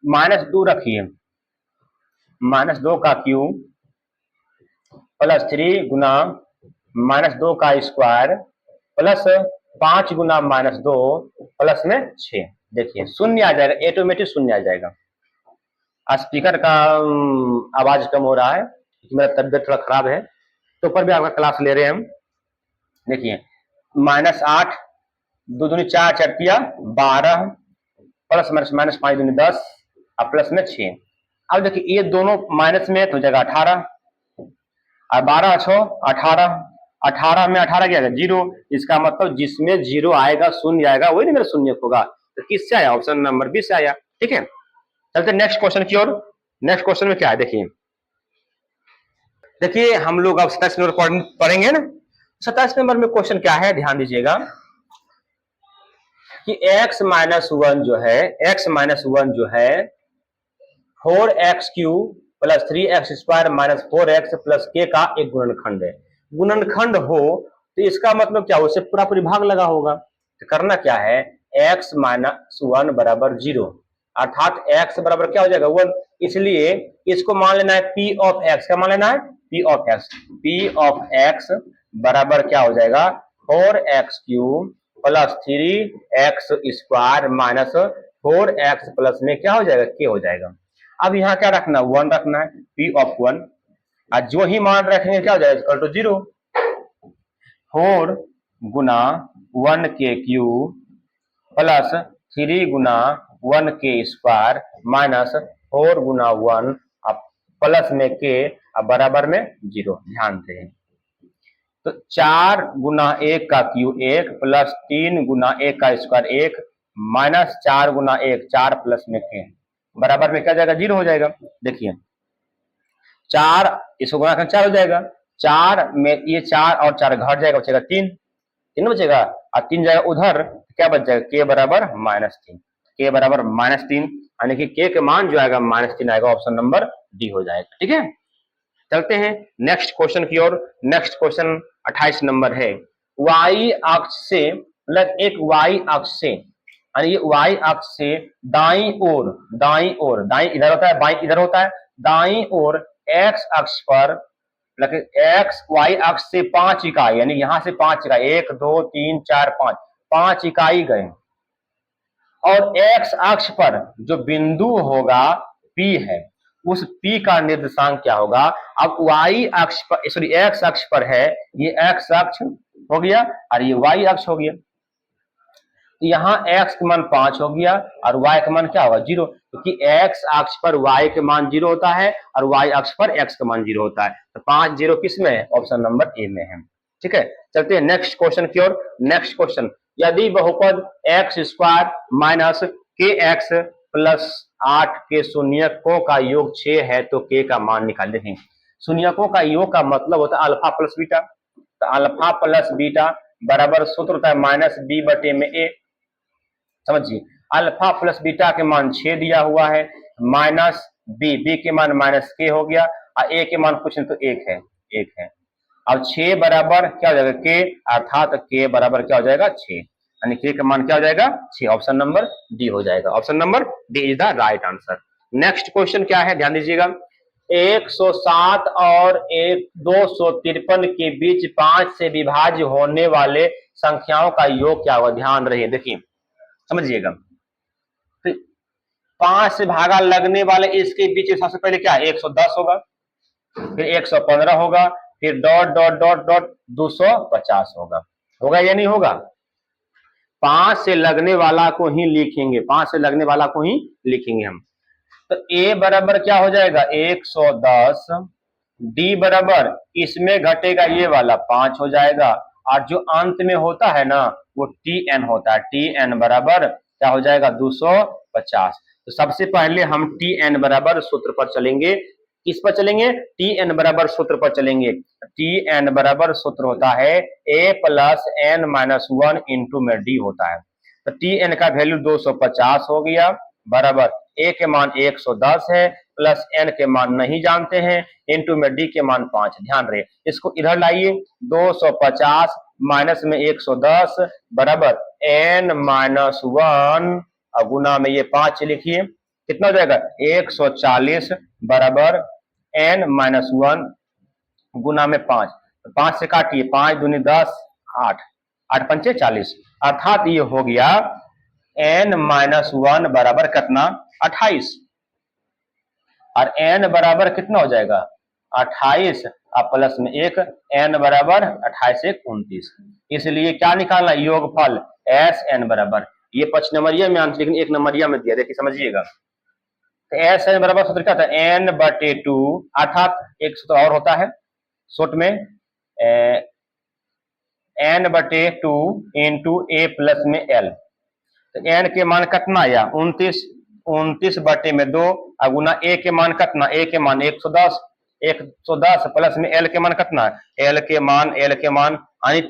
-2 रखिए, -2 का क्यूब प्लस 3 गुना -2 का स्क्वायर प्लस 5 गुना -2 प्लस में 6। देखिए शून्य आ जाएगा, ऑटोमेटिक शून्य आ जाएगा। स्पीकर का आवाज कम हो रहा है, मेरा तबियत थोड़ा खराब है, तो ऊपर भी आपका क्लास ले रहे हैं हम। देखिए -8 2 दूनी 4 चरतिया 12 प्लस माइनस 5 दूनी 10 और प्लस में 6। अब देखिए ये दोनों माइनस में तो हो जाएगा 18 और 12 6 18, 18 में 18 क्या आएगा? 0। इसका मतलब जिसमें 0 आएगा, शून्य आएगा, वही ना मेरा शून्य होगा। तो किससे आया? ऑप्शन नंबर बी से आया। ठीक है, चलते नेक्स्ट क्वेश्चन की ओर। नेक्स्ट क्वेश्चन में क्या है देखिए। देखिए हम लोग अब 27 नंबर पढ़ेंगे ना। 27 नंबर में क्वेश्चन क्या है, ध्यान दीजिएगा कि x माइनस 1 जो है, x माइनस 1 जो है 4x cube plus 3x square minus 4x plus k का एक गुणनखंड है। गुणनखंड हो तो इसका मतलब क्या हो? उसे पूरा पूरी भाग लगा होगा। तो करना क्या है, x माइनस 1 बराबर 0, अर्थात x बराबर क्या हो जाएगा? 1। इसलिए इसको मान लेना है p ऑफ x। क्या मान लेना है? p of x। p of x बराबर क्या हो जाएगा? 4x cube plus 3x square minus 4x plus में क्या हो जाएगा? k हो जाएगा। अब यहाँ क्या रखना? 1 रखना है, p ऑफ 1। और जो ही मान रखेंगे क्या हो जाएगा? Equal to 0। 4 गुना 1k क्यूब प्लस 3 गुना 1k स्क्वायर माइनस 4 गुना 1 प्लस में k बराबर में 0। ध्यान दें, तो 4 गुना 1 का क्यूब 1 प्लस 3 गुना 1 का स्क्वायर 1 माइनस 4 गुना 1 4 प्लस में k बराबर में क्या जाएगा? 0 हो जाएगा। देखिए 4 इसको गुना कर 4 हो जाएगा, 4 में ये 4 और 4 घट जाएगा, बचेगा 3, 3 बचेगा और 3 जाएगा उधर, क्या बच जाएगा? k बराबर -3। k बराबर -3 यानी कि k के मान जो आएगा -3 आएगा। ऑप्शन नंबर डी हो जाएगा। ठीक है, चलते हैं नेक्स्ट क्वेश्चन की ओर। नेक्स्ट क्वेश्चन 28 नंबर है। y अक्ष से मतलब एक y अक्ष से, यानी ये y अक्ष से दाईं ओर, दाईं इधर होता है, बाईं इधर होता है, दाईं ओर x अक्ष पर x y अक्ष से 5 इकाई, यानी यहां से 5 इकाई 1 2 3 4 5 इकाई गए, और x अक्ष पर जो बिंदु होगा P है, उस P का निर्देशांक क्या होगा? अब y अक्ष पर, सॉरी x अक्ष पर है, ये x अक्ष हो गया और ये y अक्ष हो गया। तो यहाँ x का मान 5 हो गया और y का मान क्या होगा? 0, क्योंकि x अक्ष पर y के मान 0 होता है और y अक्ष पर x का मान 0 होता है। तो 5 0 किस में है? ऑप्शन नंबर ए में है। ठीक है, चलते हैं नेक्स्ट क्वेश्चन की ओर। नेक्स्ट क्वेश्चन, यदि बहुपद x square minus kx plus 8 के शून्यकों का योग 6 है तो k का मान निकाल। देखें शून्यकों का योग का मतलब होता है अल्फा प्लस बीटा। तो अल्फा प्लस बीटा बराबर सूत्र होता है -b/a। समझिए, अल्फा प्लस बीटा के मान 6 दिया हुआ है, माइनस बी के मान -k हो गया और a के मान कुछ नहीं तो 1 है। अब 6 बराबर क्या हो जाएगा? k, अर्थात k बराबर क्या हो जाएगा? 6, यानी k का मान क्या हो जाएगा? 6। ऑप्शन नंबर डी हो जाएगा। Option number D is the right answer. Next question क्या है, ध्यान दीजिएगा। 107 और 253 के बीच 5 से विभाज्य होने वाले संख्याओं का योग क्या होगा? ध्यान रहे, देखिए समझिएगा। 5 से भागा लगने वाले इसके बीच सबसे पहले क्या है? 110 होगा, फिर 115 होगा, फिर डॉट डॉट डॉट डॉट 250 होगा या नहीं होगा? 5 से लगने वाला को ही लिखेंगे, 5 से लगने वाला को ही लिखेंगे हम। तो a बराबर क्या हो जाएगा? 110, d बराबर इसमें घटेगा ये वाला 5 हो जाएगा, और जो अंत में होता है ना वो tn होता है, tn बराबर क्या हो जाएगा? 250। तो सबसे पहले हम टी एन बराबर सूत्र पर चलेंगे। किस पर चलेंगे? टी एन बराबर सूत्र पर चलेंगे। टी एन बराबर सूत्र होता है A plus N minus one into में डी होता है। तो टी एन का वैल्यू 250 हो गया, बराबर ए के मान 110 है, प्लस एन के मान नहीं जानते हैं, इंटू में डी के मान 5। ध्यान रहे, इसको इधर लाइए, 250 माइनस में 110 बराबर एन माइनस वन और गुना में ये 5 लिखिए, कितना हो जाएगा? 140 बराबर एन माइनस वन गुना में 5। 5 से काटिए, 5 दूनी 10, 8, 8 पंचे 40, अर्थात ये हो गया एन माइनस वन बराबर कितना? 28। और एन बराबर कितना हो जाएगा? 28 और प्लस में 1, एन बराबर 28 1 29। इसलिए क्या निकालना? योगफल एस एन बराबर, ये 5 नंबरिया में आंसर, लेकिन 1 नंबरिया में दिया, देखिए समझिएगा। तो एस एन बराबर सूत्र क्या था? एन बटे 2, अर्थात एक सूत्र और होता है शॉर्ट में, एन बटे 2 इंटू ए प्लस में एल। तो एन के मान कितना आया? 29, 29 बटे में 2 और गुना ए के मान कितना? ए के मान 110, 110 प्लस में एल के मान कितना? एल के मान यानी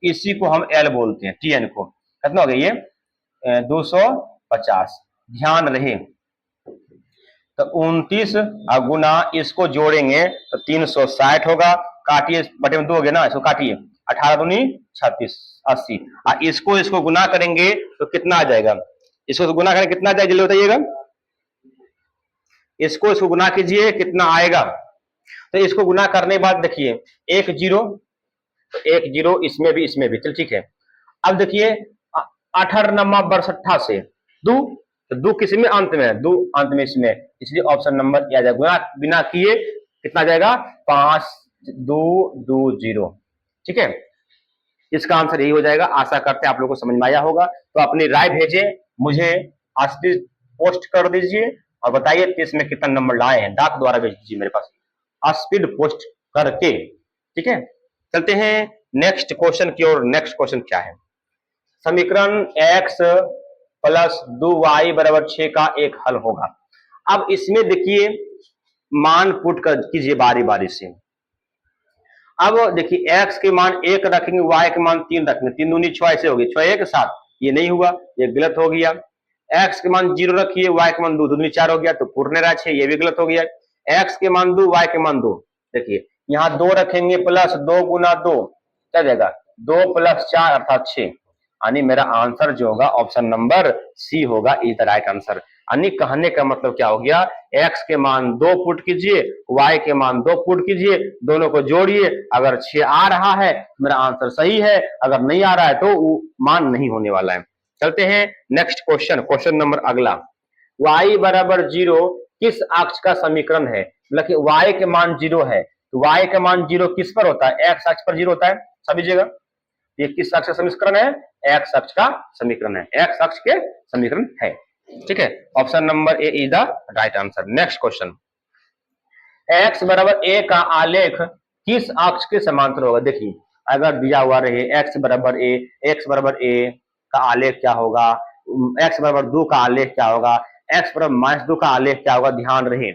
इसी को हम एल बोलते हैं, टी एन को। कितना हो गया ये? 250। ध्यान रहे, तो 29 और गुना इसको जोड़ेंगे तो 360 होगा, काटिए, बटे में 2 हो गया ना, इसको काटिए, 18 दूनी 36, 80। और इसको गुना करेंगे तो कितना आ जाएगा? इसको गुना करेंगे कितना आ जाएगा, जल्दी बताइएगा। इसको गुना कीजिए, कितना आएगा? तो इसको गुना करने के बाद देखिए, एक जीरो, तो एक जीरो इसमें भी, चल ठीक है। अब देखिए 18 नंबर 62 से दो, तो दो किस में? अंत में, दो अंत में इसमें, इसलिए ऑप्शन नंबर आ जाएगा। गुना बिना किए कितना जाएगा? 5 2 2 0। ठीक है, इसका आंसर यही हो जाएगा। आशा करते हैं आप लोगों को समझ में आया होगा। तो अपनी राय भेजे, मुझे स्पीड पोस्ट कर दीजिए और बताइए कि इसमें कितना नंबर लाए हैं, डाक द्वारा भेज दीजिए मेरे पास स्पीड पोस्ट करके। ठीक है, चलते हैं नेक्स्ट क्वेश्चन की ओर। नेक्स्ट क्वेश्चन क्या है? समीकरण x प्लस 2y बराबर 6 का एक हल होगा। अब इसमें देखिए मान पुट कर कीजिए बारी बारी से। अब देखिए x के मान 1 रखेंगे, y के मान 3 रखेंगे, 3 दूनी 6 ऐसे होगी, 6 1 7, ये नहीं हुआ, ये गलत हो गया। x के मान 0 रखिए, y के मान 2, दूनी 4 हो गया, तो पूर्ण राशि है, ये भी गलत हो गया। x के मान 2, y के मान 2, देखिए यहाँ 2 रखेंगे, प्लस 2 गुना 2 क्या जाएगा? 2 प्लस 4 अर्थात 6। यानी मेरा आंसर जो होगा ऑप्शन नंबर सी होगा, इज द राइट आंसर। यानी कहने का मतलब क्या हो गया? x के मान 2 पुट कीजिए, y के मान 2 पुट कीजिए, दोनों को जोड़िए, अगर 6 आ रहा है मेरा आंसर सही है, अगर नहीं आ रहा है तो वो मान नहीं होने वाला है। चलते हैं नेक्स्ट क्वेश्चन, क्वेश्चन नंबर अगला। y बराबर 0 किस अक्ष का समीकरण है? मतलब कि y के मान 0 है, तो y के मान 0 किस पर होता है? x अक्ष पर 0 होता है, सभी जगह। ये किस अक्ष का समीकरण है? x अक्ष का समीकरण है, x अक्ष के समीकरण है। ठीक है, option number A is the right answer. Next question, x बराबर a का आलेख किस अक्ष के समांतर होगा? देखिए अगर दिया हुआ रहे x बराबर a का आलेख क्या होगा, x बराबर 2 का आलेख क्या होगा, x बराबर -2 का आलेख क्या होगा? ध्यान रहे,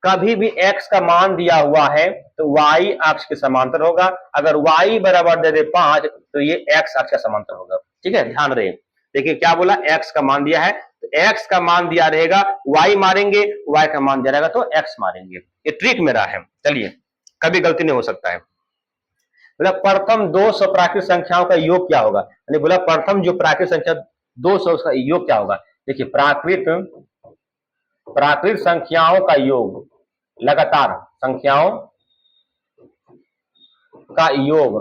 कभी भी x का मान दिया हुआ है तो y अक्ष के समांतर होगा, अगर y बराबर दे दे 5 तो ये x अक्ष का समांतर होगा। ठीक है, ध्यान रहे। देखिए क्या बोला, x का मान दिया है तो x का मान दिया रहेगा, y मारेंगे, y का मान दिया रहेगा तो x मारेंगे। ये ट्रिक मेरा है, चलिए कभी गलती नहीं हो सकता है। बोला प्रथम 2 स्वप्राकृत संख्याओं का योग क्या होगा? यानी बोला प्रथम जो प्राकृत संख्या 200 उसका योग क्या होगा? देखिए प्राकृत संख्याओं का योग, लगातार संख्याओं का योग,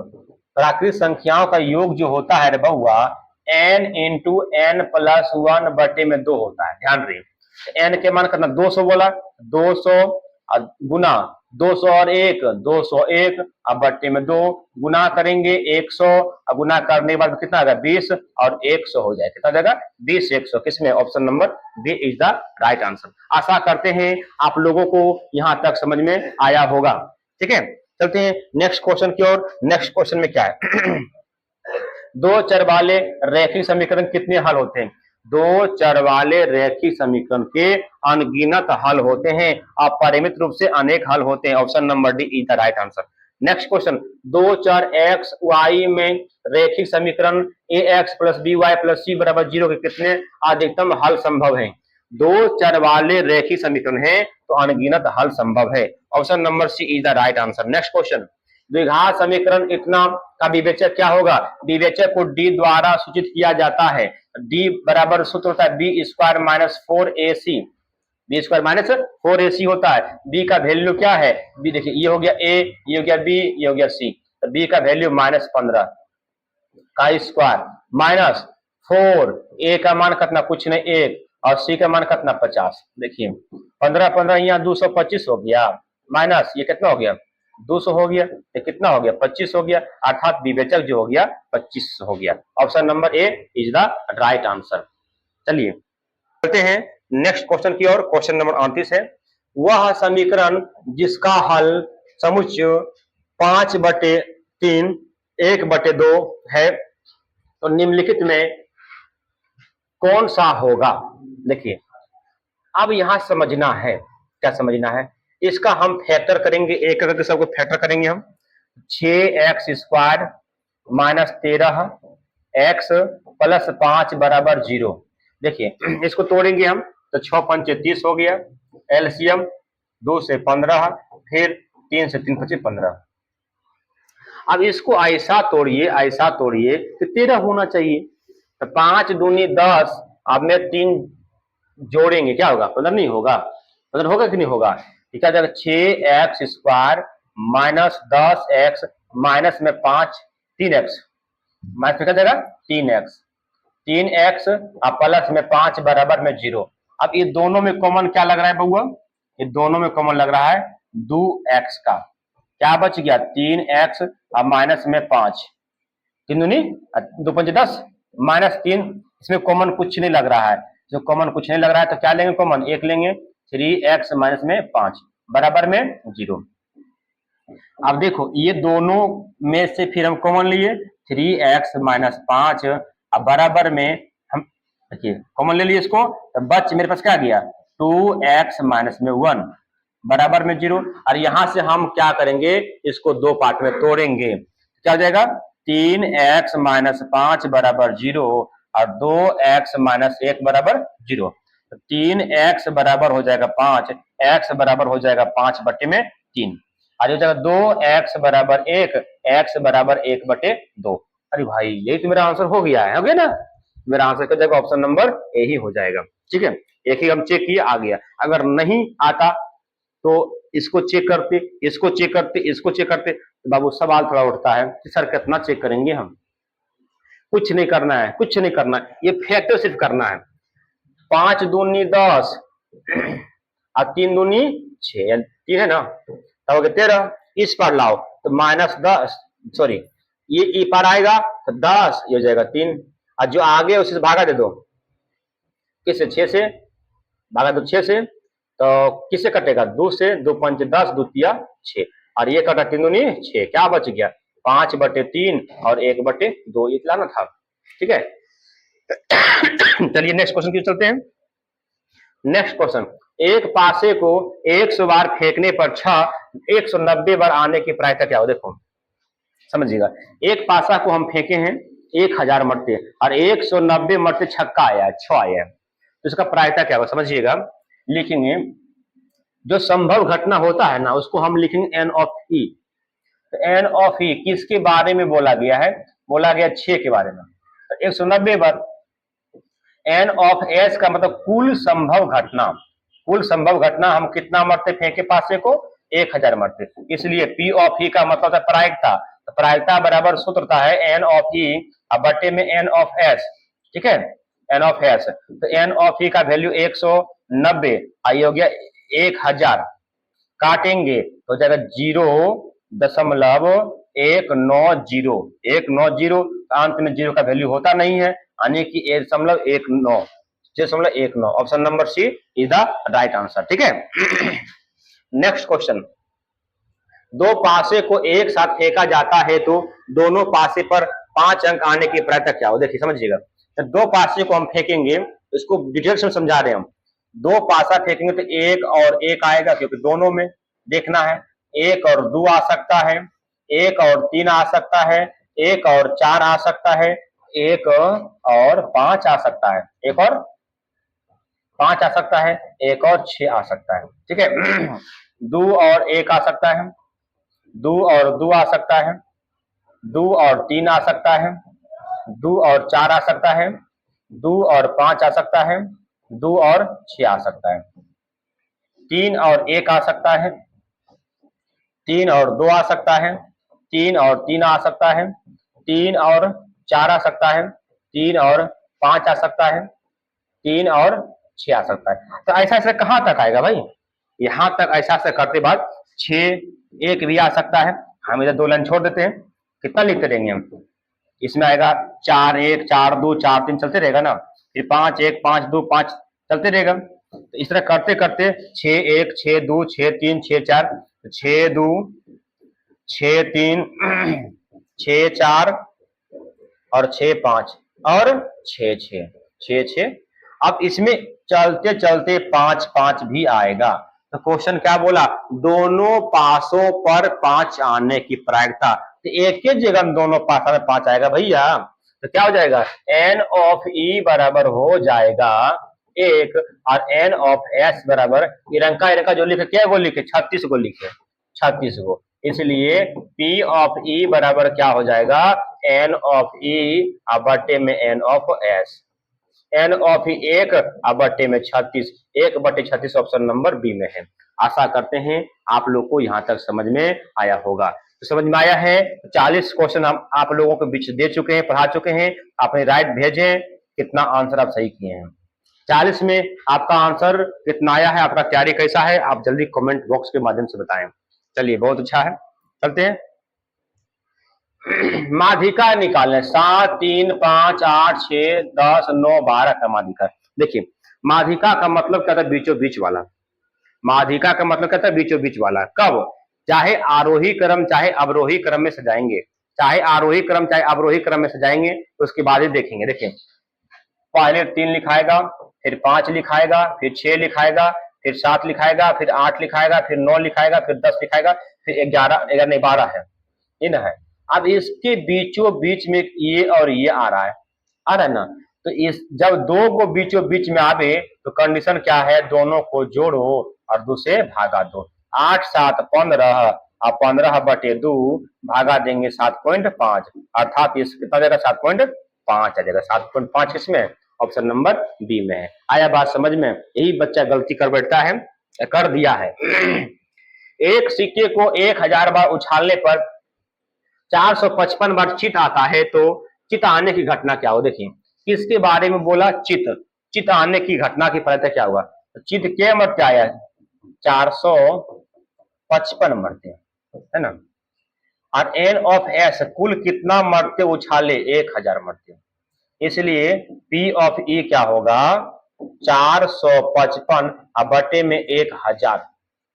प्राकृत संख्याओं का योग जो होता है रे बहुआ, n इंटू एन प्लस 1 बटे में 2 होता है। ध्यान रहिए, n के मान कितना? 200 बोला, 200 गुना 200 और 1 201 अब बट्टे में 2 गुना करेंगे 100 अब गुना करने के बाद कितना आ गया 20 और 100 हो जाए, कितना जाएगा 20 100। किसमें? Option number B is the right answer. आशा करते हैं आप लोगों को यहां तक समझ में आया होगा। ठीक है, चलते हैं नेक्स्ट क्वेश्चन की ओर। नेक्स्ट क्वेश्चन में क्या है? दो चर वाले रैखिक समीकरण कितने हल होते हैं? दो चर वाले रैखिक समीकरण के अनगिनत हल होते हैं, अपरिमित रूप से अनेक हल होते हैं। Option number D is the right answer. Next question, दो चर एक्स वाई में रैखिक समीकरण A X plus B Y plus C बराबर 0 के कितने अधिकतम हल संभव हैं? दो चर वाले रैखिक समीकरण है तो अनगिनत हल संभव है। Option number C is the right answer. Next question, द्विघात समीकरण इतना का विवेचक क्या होगा? विवेचक को डी द्वारा सूचित किया जाता है। डी बराबर सूत्र होता है B square minus 4ac, B square minus 4ac होता है। बी का वैल्यू क्या है? बी देखिए, ये हो गया ए, ये हो गया बी, ये हो गया सी, तो बी का वैल्यू -15 का स्क्वायर माइनस 4, ए का मान कितना? कुछ नहीं 1, और सी का मान कितना? 50। देखिए 15 15 यहाँ 225 हो गया, माइनस ये कितना हो गया? 200 हो गया, ये कितना हो गया? 25 हो गया, अर्थात विवेचक जो हो गया 25 हो गया। Option number A is the right answer. चलिए चलते हैं नेक्स्ट क्वेश्चन की ओर। क्वेश्चन नंबर 38 है, वह समीकरण जिसका हल समुच्चय 5/3 1/2 है तो निम्नलिखित में कौन सा होगा? देखिए अब यहां समझना है, क्या समझना है? इसका हम फैक्टर करेंगे, एक करके सबको फैक्टर करेंगे हम। 6x² माइनस 13x प्लस 5 बराबर 0। देखिए इसको तोड़ेंगे हम तो 6 पंचे 30 हो गया, एलसीएम 2 से 15, फिर 3 से 3 पचे 15। अब इसको ऐसा तोड़िए कि 13 होना चाहिए, तो 5 दूनी 10, अब में 3 जोड़ेंगे क्या होगा? 15 नहीं होगा? 15 होगा कि नहीं होगा? ठीक है, 6x² माइनस 10x माइनस में 5 3x, माइनस में क्या देगा? 3x और प्लस में 5 बराबर में 0। अब ये दोनों में कॉमन क्या लग रहा है बउआ? ये दोनों में कॉमन लग रहा है 2x का, क्या बच गया? 3x और माइनस में 5, 3 दूनी 2 पंचे 10 माइनस 3, इसमें कॉमन कुछ नहीं लग रहा है। जो कॉमन कुछ नहीं लग रहा है तो क्या लेंगे? कॉमन 1 लेंगे, 3x माइनस में 5 बराबर में 0। अब देखो ये दोनों में से फिर हम कॉमन लिए 3x माइनस 5 अब बराबर में हम देखिए कॉमन ले लिए इसको, तो बच मेरे पास क्या गया? 2x माइनस में 1 बराबर में 0। और यहां से हम क्या करेंगे? इसको दो पार्ट में तोड़ेंगे, क्या हो जाएगा? 3x माइनस 5 बराबर 0 और 2x माइनस 1 बराबर 0। 3x बराबर हो जाएगा 5, x बराबर हो जाएगा 5/3, और हो जाएगा 2x बराबर 1, x बराबर 1/2। अरे भाई यही तो मेरा आंसर हो गया ना? मेरा आंसर क्या जाएगा? ऑप्शन नंबर ए ही हो जाएगा। ठीक है, एक ही हम चेक किए, आ गया। अगर नहीं आता तो इसको चेक करते, इसको चेक करते, इसको चेक करते, तो बाबू सवाल थोड़ा उठता है कि सर कितना चेक करेंगे हम? कुछ नहीं करना है, कुछ नहीं करना है, ये फैक्टर सिर्फ करना है। 5 दूनी 10 और 3 दूनी 6, 3 है ना, तब हो गया 13। इस पर लाओ तो -10, सॉरी ये ई पर आएगा तो 10, ये हो जाएगा 3, और जो आगे उसे भागा दे दो, किससे? 6 से भागा दो, 6 से, तो किससे कटेगा? 2 से, 2 पंच 10, 2 तिया 6, और ये कटा 3 दूनी 6, क्या बच गया? 5/3 और 1/2, इतना ना था। ठीक है चलिए नेक्स्ट क्वेश्चन की चलते हैं। नेक्स्ट क्वेश्चन, एक पासे को 100 बार फेंकने पर 190 बार आने की प्रायिकता क्या हो? देखो समझिएगा, एक पासा को हम फेंके हैं 1000 मरते और 190 मरते छक्का आया है, 6 आया है, तो इसका प्रायिकता क्या होगा? समझिएगा, लिखेंगे जो संभव घटना होता है ना उसको हम लिखेंगे N of E. N of E किसके बारे में बोला गया है? बोला गया 6 के बारे में। तो 190 बार एन ऑफ एस का मतलब कुल संभव घटना, कुल संभव घटना हम कितना मरते फेंके पासे को? 1000 मरते, इसलिए पी ऑफ ई का मतलब है प्रायिकता। तो प्रायिकता बराबर सूत्र होता है एन ऑफ ई बटे में एन ऑफ एस। ठीक है, एन ऑफ एस, तो एन ऑफ ई का वैल्यू 190, आई हो गया 1000, काटेंगे तो हो जाएगा 0.190, 190, अंत में 0 का वैल्यू होता नहीं है, यानी कि 0.19, 0.19। Option number C is the right answer. ठीक है नेक्स्ट क्वेश्चन, दो पासे को एक साथ फेंका जाता है तो दोनों पासे पर 5 अंक आने की प्रायिकता क्या हो? देखिए समझिएगा, तो दो पासे को हम फेंकेंगे, इसको डिटेल से समझा रहे हैं हम। दो पासा फेंकेंगे तो एक और एक आएगा, क्योंकि दोनों में देखना है। एक और दो आ सकता है, एक और तीन आ सकता है, एक और चार आ सकता है, एक और पांच आ सकता है, एक और पांच आ सकता है, एक और छह आ सकता है। ठीक है। दो और एक आ सकता है, दो और दो आ सकता है, दो और तीन आ सकता है, दो और चार आ सकता है, दो और पांच आ सकता है, दो और छह आ सकता है, तीन और एक आ सकता है, तीन और दो आ सकता है, तीन और तीन आ सकता है, तीन और चार आ सकता है, तीन और पांच आ सकता है, तीन और छह आ सकता है। तो ऐसा ऐसा कहां तक आएगा भाई? यहां तक ऐसा ऐसा करते बाद छह एक भी आ सकता है। हम इधर दो लाइन छोड़ देते हैं, कितना लिखते रहेंगे हम? इसमें आएगा चार एक, चार दो, चार तीन, चलते रहेगा ना। फिर पांच एक, पांच दो, पांच, चलते रहेगा। तो इस तरह करते करते छह एक, छह दो, छह तीन, छह चार, छह दो, छह तीन, छह चार और छह पांच और छह छह, छह छह। अब इसमें चलते चलते पांच पांच भी आएगा। तो क्वेश्चन क्या बोला? दोनों पासों पर पांच आने की प्रायिकता। तो एक ही जगह दोनों पासा में पांच आएगा भैया। तो क्या हो जाएगा? एन ऑफ ई बराबर हो जाएगा एक, और एन ऑफ एस बराबर इरंका इरंका जो लिखे, क्या वो लिखे? 36 को लिखे, 36 को। इसलिए P ऑफ E बराबर क्या हो जाएगा? N ऑफ E बटे में N of S। N of E एक बटे में 36, एक बटे 36 ऑप्शन नंबर बी में है। आशा करते हैं आप लोग को यहाँ तक समझ में आया होगा। तो समझ में आया है? 40 क्वेश्चन हम आप लोगों के बीच दे चुके हैं, पढ़ा चुके हैं। आपने राइट भेजे, कितना आंसर आप सही किए हैं। 40 में आपका आंसर कितना आया है, आपका तैयारी कैसा है, आप जल्दी कमेंट बॉक्स के माध्यम से बताएं। चलिए, बहुत अच्छा है, चलते हैं। माध्यिका निकालें। 7, 3, 5, 8, 6, 10, 9, 12 का माध्यिका। देखिए, माध्यिका का मतलब क्या था? बीचों बीच वाला। माध्यिका का मतलब क्या था? बीचों बीच वाला। कब? चाहे आरोही क्रम चाहे अवरोही क्रम में सजाएंगे, चाहे आरोही क्रम चाहे अवरोही क्रम में सजाएंगे, तो उसके बाद ही देखेंगे। देखिए, पहले 3 लिखाएगा, फिर 5 लिखाएगा, फिर 6 लिखाएगा, फिर 7 लिखाएगा, फिर 8 लिखाएगा, फिर 9 लिखाएगा, फिर 10 लिखाएगा, फिर 11, 11 नहीं 12 है, इन है। अब इसके बीचों बीच में ये और ये आ रहा है, आ रहा है ना। तो इस जब दो को बीचों बीच में आवे तो कंडीशन क्या है? दोनों को जोड़ो और 2 से भागा दो। 8, 7, 15 और 15 बटे 2 भागा देंगे 7.5, अर्थात इस कितना देगा? 7.5 आ जाएगा। 7.5 किसमें? ऑप्शन नंबर बी में है। आया बात समझ में? यही बच्चा गलती कर बैठता है, कर दिया है। एक सिक्के को 1000 बार उछालने पर 455 बार चित आता है, तो चित आने की घटना क्या हो? देखिए, किसके बारे में बोला? चित। चित आने की घटना की फलता क्या हुआ? चित के मरते आया? 455 मरते, है ना। और एन ऑफ एस कुल कितना मरते उछाले? 1000 मरते। इसलिए पी ऑफ ई क्या होगा? 455 बटे में 1000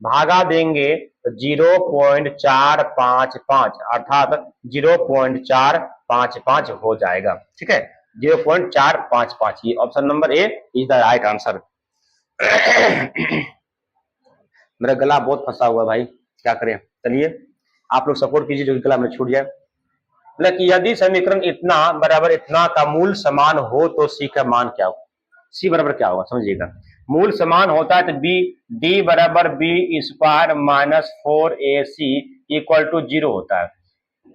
भागा देंगे तो 0.455, अर्थात 0.455 हो जाएगा। ठीक है, 0.455। ये option number A is the right answer. मेरा गला बहुत फंसा हुआ भाई, क्या करें। चलिए, आप लोग सपोर्ट कीजिए जो गला में छूट जाए। मतलब कि यदि समीकरण इतना बराबर इतना का मूल समान हो तो सी का मान क्या हो? सी बराबर क्या होगा? समझिएगा, मूल समान होता है तो बी डी बराबर B square minus 4ac equal to 0 होता है।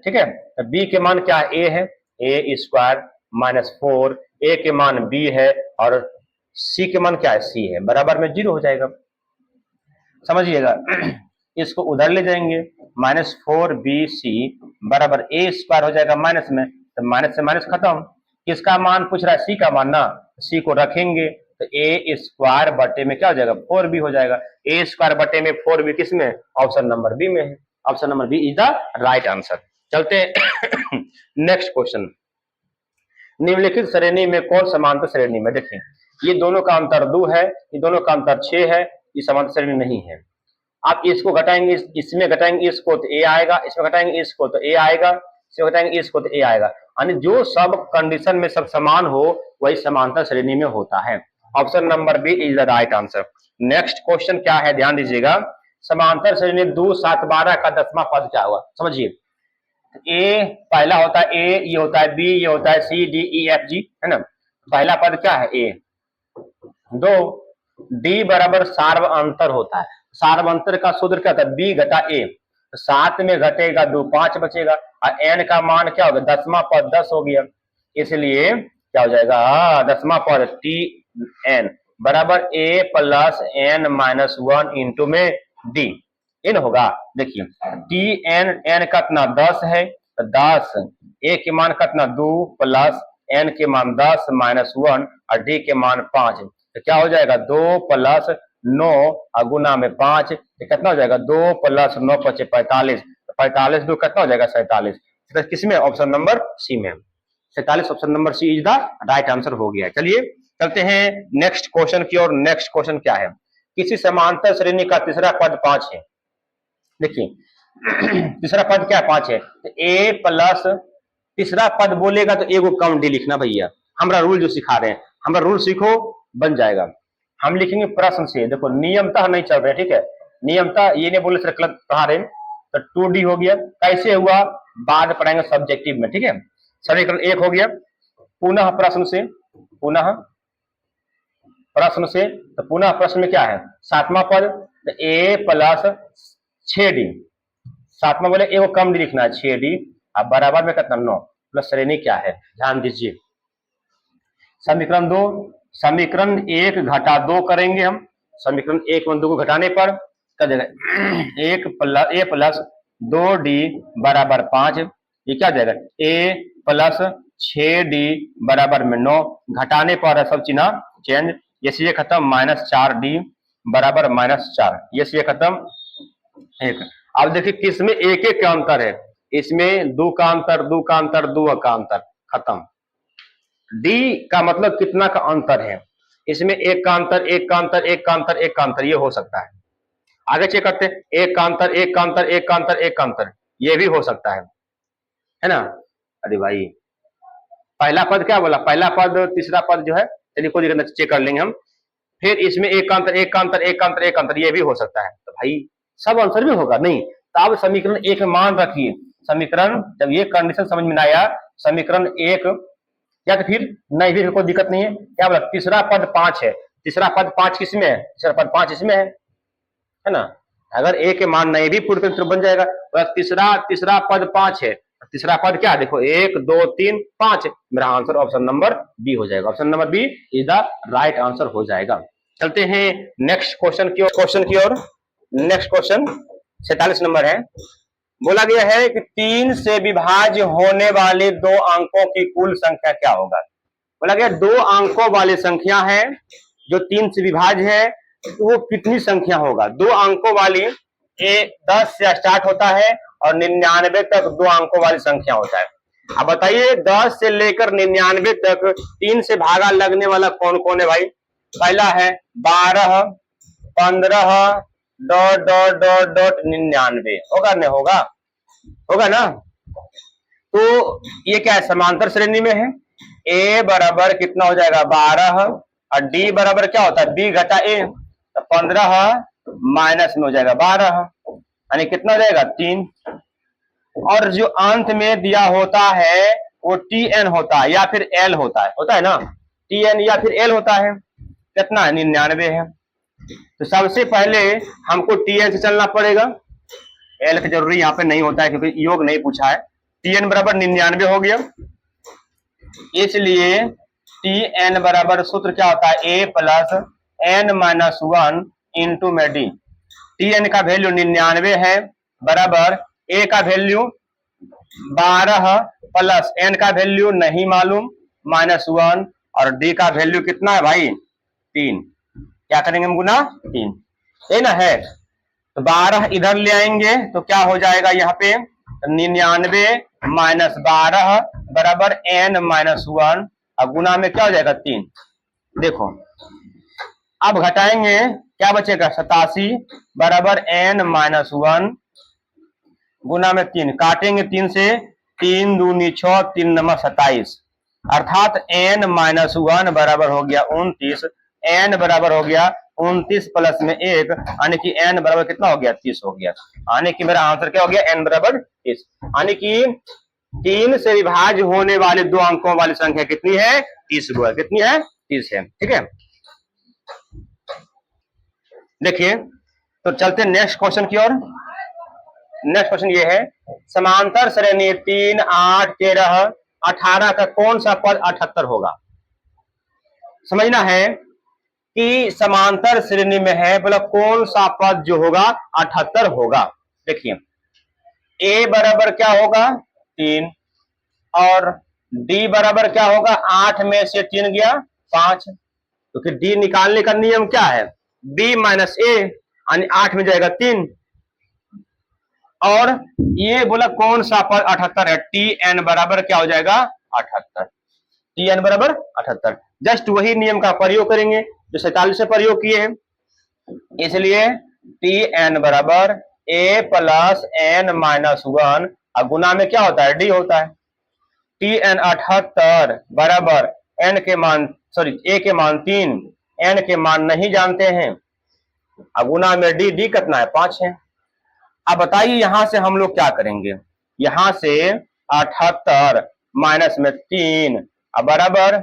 ठीक है, तो बी के मान क्या है? ए है, ए स्क्वायर माइनस 4, ए के मान बी है और सी के मान क्या है? सी है, बराबर में 0 हो जाएगा। समझिएगा, इसको उधर ले जाएंगे, -4bc बराबर ए स्क्वायर हो जाएगा माइनस में, तो माइनस से माइनस खत्म। किसका मान पूछ रहा है? सी का मान ना। सी को रखेंगे तो ए स्क्वायर बटे में क्या हो जाएगा? 4b हो जाएगा। ए स्क्वायर बटे में 4b किस में? ऑप्शन नंबर बी में है। Option number B is the right answer. चलते हैं नेक्स्ट क्वेश्चन। निम्नलिखित श्रेणी में कौन समांतर श्रेणी में? देखिए, ये दोनों का अंतर 2 है, ये दोनों का अंतर 6 है, ये समांतर श्रेणी नहीं है। आप इसको घटाएंगे, इसमें घटाएंगे इसको तो ए आएगा, इसमें घटाएंगे इसको तो ए आएगा, इसमें घटाएंगे इसको तो ए आएगा। यानी जो सब कंडीशन में सब समान हो वही समांतर श्रेणी में होता है। Option number B is the right answer. Next question क्या है, ध्यान दीजिएगा। समांतर श्रेणी 2, 7, 12 का 10वां पद क्या हुआ, समझिए। ए पहला होता है ए, ये होता है बी, ये होता है सी, डी, ई, एफ, जी, है ना। पहला पद क्या है ए। दो, डी बराबर सार्वअंतर होता है। सार्वअंतर का सूत्र क्या होता है, बी घटा ए। 7 में घटेगा 2, 5 बचेगा, और एन का मान क्या होगा, 10वां पद 10 हो गया, इसलिए क्या हो जाएगा, 10वां पद टी एन बराबर ए प्लस एन माइनस 1 इंटू में डी इन होगा। देखिए टी एन, एन का कितना 10 है, तो 10, ए के मान का कितना 2 प्लस एन के मान 10 माइनस 1 और डी के मान 5, तो क्या हो जाएगा 2 प्लस 9 और गुना में 5, तो कितना हो जाएगा 2 प्लस 9 5 45, 45 2 कितना हो जाएगा 47। तो किसमें, ऑप्शन नंबर सी में, 47 option number C is the right answer हो गया। चलिए चलते हैं नेक्स्ट क्वेश्चन की ओर। नेक्स्ट क्वेश्चन क्या है, किसी समांतर श्रेणी का तीसरा पद 5 है। देखिए तीसरा पद क्या 5 है, तो ए प्लस तीसरा पद बोलेगा तो एगो कम डी लिखना भैया। हमारा रूल जो सिखा रहे हैं, हमारा रूल सीखो बन जाएगा। हम लिखेंगे प्रश्न से, देखो नियमतः नहीं चल रहे, ठीक है, नियमतः ये नहीं बोले सर गलत पढ़ा रहे, तो 2D हो गया। कैसे हुआ बाद पढ़ाएंगे सब्जेक्टिव में, ठीक है। समीकरण 1 हो गया, पुनः प्रश्न से, पुनः प्रश्न से, तो पुनः प्रश्न में क्या है 7वां पद, तो ए प्लस 6D, 7वां बोले एगो कम डी लिखना है 6D, अब बराबर में कितना 9 प्लस श्रेणी क्या है, ध्यान दीजिए। समीकरण 2, समीकरण 1 घटा 2 करेंगे हम। समीकरण 1 में 2 को घटाने पर क्या जाएगा, ए प्लस 2D बराबर 5, ये क्या जाएगा ए प्लस 6D बराबर में 9, घटाने पर है सब चिन्ह चेंज, ये से खत्म माइनस 4D बराबर माइनस 4, ये से खत्म 1। अब देखिए किसमें एक एक का अंतर है, इसमें 2 का अंतर, 2 का अंतर, 2 का अंतर, खत्म। डी का मतलब कितना का अंतर है, इसमें 1 का अंतर, 1 का अंतर, 1 का अंतर, 1 का अंतर, ये हो सकता है। आगे चेक करते हैं, 1 का अंतर, 1 का अंतर, 1 का अंतर, 1 का अंतर, ये भी हो सकता है ना। अरे भाई पहला पद क्या बोला, पहला पद तीसरा पद जो है, चलिए कोई दिक्कत नहीं, चेक कर लेंगे हम। फिर इसमें 1 का अंतर, 1 का अंतर, 1 का अंतर, 1 का अंतर, ये भी हो सकता है। तो भाई सब आंसर भी होगा नहीं, तो अब समीकरण 1 में मान रखिए। समीकरण जब ये कंडीशन समझ में आया, समीकरण 1 या तो फिर नहीं भी कोई दिक्कत नहीं है। क्या बोला, तीसरा पद 5 है, तीसरा पद 5 किसमें है, तीसरा पद 5 इसमें है ना। अगर ए के मान नहीं भी पूरे तो बन जाएगा, तो तीसरा पद 5 है, तीसरा पद क्या, देखो 1 2 3 5, मेरा आंसर ऑप्शन नंबर बी हो जाएगा। Option number B is the right answer हो जाएगा। चलते हैं नेक्स्ट क्वेश्चन की ओर। नेक्स्ट क्वेश्चन 47 नंबर है। बोला गया है कि 3 से विभाज्य होने वाले 2 अंकों की कुल संख्या क्या होगा। बोला गया 2 अंकों वाली संख्या है जो 3 से विभाज्य है, तो वो कितनी संख्या होगा। 2 अंकों वाली 10 से स्टार्ट होता है और 99 तक 2 अंकों वाली संख्या होता है। अब बताइए 10 से लेकर 99 तक 3 से भागा लगने वाला कौन कौन है भाई। पहला है 12, 15 डॉट डॉट डॉट डॉट 99, होगा नहीं होगा ना। तो ये क्या है, समांतर श्रेणी में है। ए बराबर कितना हो जाएगा 12 और डी बराबर क्या होता है बी घटा ए, तो 15 माइनस में हो जाएगा 12, यानी कितना हो जाएगा 3। और जो अंत में दिया होता है वो टी एन होता है या फिर एल होता है ना, टी एन या फिर एल होता है। कितना है 99 है, तो सबसे पहले हमको टी एन से चलना पड़ेगा, एल का जरूरी यहाँ पे नहीं होता है क्योंकि योग नहीं पूछा है। टी एन बराबर 99 हो गया, इसलिए टी एन बराबर सूत्र क्या होता है A plus N minus 1 into में डी। टी एन का वैल्यू 99 है, बराबर ए का वैल्यू 12 प्लस एन का वैल्यू नहीं मालूम -1 और डी का वैल्यू कितना है भाई 3। क्या करेंगे हम गुना 3, ये ना है। तो 12 इधर ले आएंगे तो क्या हो जाएगा यहाँ पे 99 माइनस 12 बराबर एन माइनस 1 और गुना में क्या हो जाएगा 3। देखो अब घटाएंगे क्या बचेगा 87 बराबर एन माइनस 1 गुना में 3, काटेंगे 3 से, 3 दूनी 6, 3 नंबर 27, अर्थात n-1 बराबर हो गया 29, n बराबर हो गया 29 प्लस में 1, यानी कि n बराबर कितना हो गया 30 हो गया। यानी कि मेरा आंसर क्या हो गया n बराबर 30, यानी कि 3 से विभाज्य होने वाले दो अंकों वाली संख्या कितनी है 30 है। कितनी है 30 है। ठीक है, देखिए तो चलते नेक्स्ट क्वेश्चन की ओर। नेक्स्ट क्वेश्चन ये है, समांतर श्रेणी 3, 8, 13, 18 का कौन सा पद 78 होगा। समझना है कि समांतर श्रेणी में है, बोला कौन सा पद जो होगा 78 होगा। देखिए a बराबर क्या होगा 3, और d बराबर क्या होगा 8 में से 3 गया 5, तो फिर d निकालने का नियम क्या है b माइनस a, यानी 8 में जाएगा 3, और ये बोला कौन सा पद 78 है, tn बराबर क्या हो जाएगा 78, tn बराबर 78। जस्ट वही नियम का प्रयोग करेंगे जो 47 से प्रयोग किए हैं, इसलिए tn बराबर a प्लस n माइनस 1, और गुना में क्या होता है d होता है। tn 78 बराबर n के मान a के मान 3, n के मान नहीं जानते हैं, अब गुना में d कितना है 5 है। अब बताइए यहां से हम लोग क्या करेंगे, यहां से 78 माइनस में 3 बराबर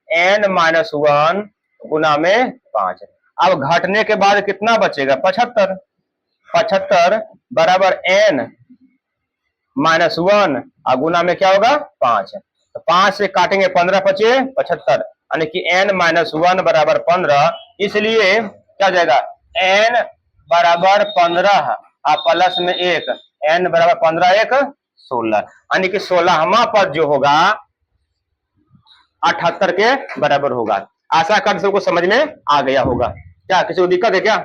n माइनस 1 गुना में 5। अब घटने के बाद कितना बचेगा 75, 75 बराबर n माइनस 1 और गुना में क्या होगा 5, तो 5 से काटेंगे 15 बचे 75, यानी कि n माइनस 1 बराबर 15, इसलिए क्या हो जाएगा n बराबर 15 और प्लस में 1, n बराबर 15 1 16, यानी कि 16वां पद जो होगा 78 के बराबर होगा। आशा कर सबको समझ में आ गया होगा, क्या किसी को दिक्कत है क्या,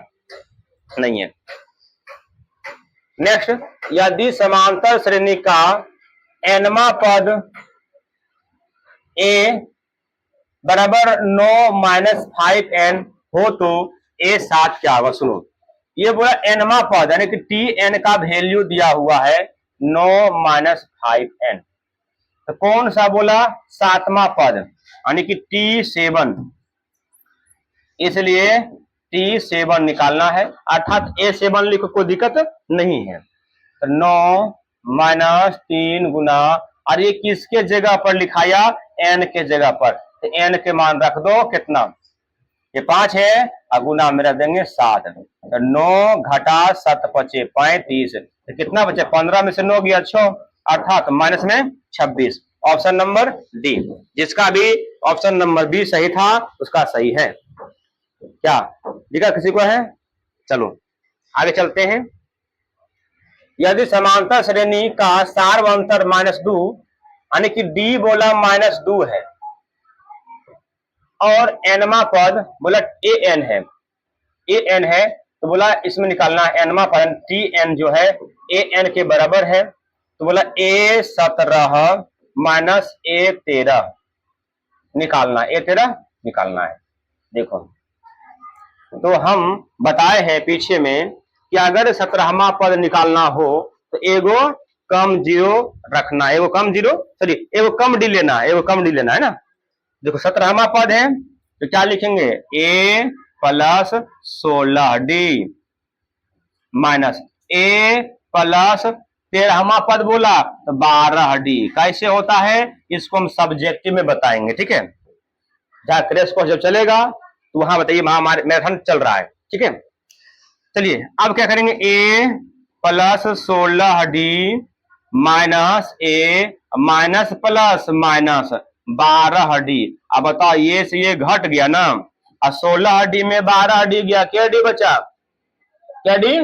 नहीं है। नेक्स्ट, यदि समांतर श्रेणी का nवां पद a बराबर 9 माइनस 5n हो तो a 7 क्या होगा। सुनो, ये बोला nवां पद यानी कि tn का वैल्यू दिया हुआ है 9 माइनस 5n, तो कौन सा बोला 7वां पद यानी कि t7, इसलिए t7 निकालना है, अर्थात a7 लिखो कोई दिक्कत नहीं है। तो 9 माइनस 3 गुना, और ये किसके जगह पर लिखाया n के जगह पर, तो n के मान रख दो कितना, ये 5 है और गुना में रख देंगे 7, तो 9 घटा 7 बचे 35, तो कितना बचे 15 में से 9 गया 6, अर्थात माइनस में 26। ऑप्शन नंबर डी, जिसका भी ऑप्शन नंबर बी सही था उसका सही है। क्या दिखा किसी को है, चलो आगे चलते हैं। यदि समांतर श्रेणी का सार्वंतर -2 यानी कि डी बोला -2 है और nवां पद बोला an है, an है, तो बोला इसमें निकालना है nवां पद tn जो है an के बराबर है, तो बोला a17 माइनस a13 निकालना, a13 निकालना है। देखो तो हम बताए हैं पीछे में कि अगर 17वां पद निकालना हो तो एगो कम जीरो रखना, एगो कम जीरो सॉरी एगो कम डी लेना, एगो कम डी लेना है ना। देखो 17वां पद है तो क्या लिखेंगे a plus 16d minus a plus 13वां पद बोला तो 12d। कैसे होता है इसको हम सब्जेक्टिव में बताएंगे, ठीक है, जहां क्रैश कोर्स जब चलेगा तो वहां बताइए वहां हमारे मैराथन चल रहा है, ठीक है। चलिए अब क्या करेंगे a plus 16d minus a minus plus minus 12d। अब बताओ ये से ये घट गया ना, और 16d में 12d गया, क्या डी बचा, क्या डी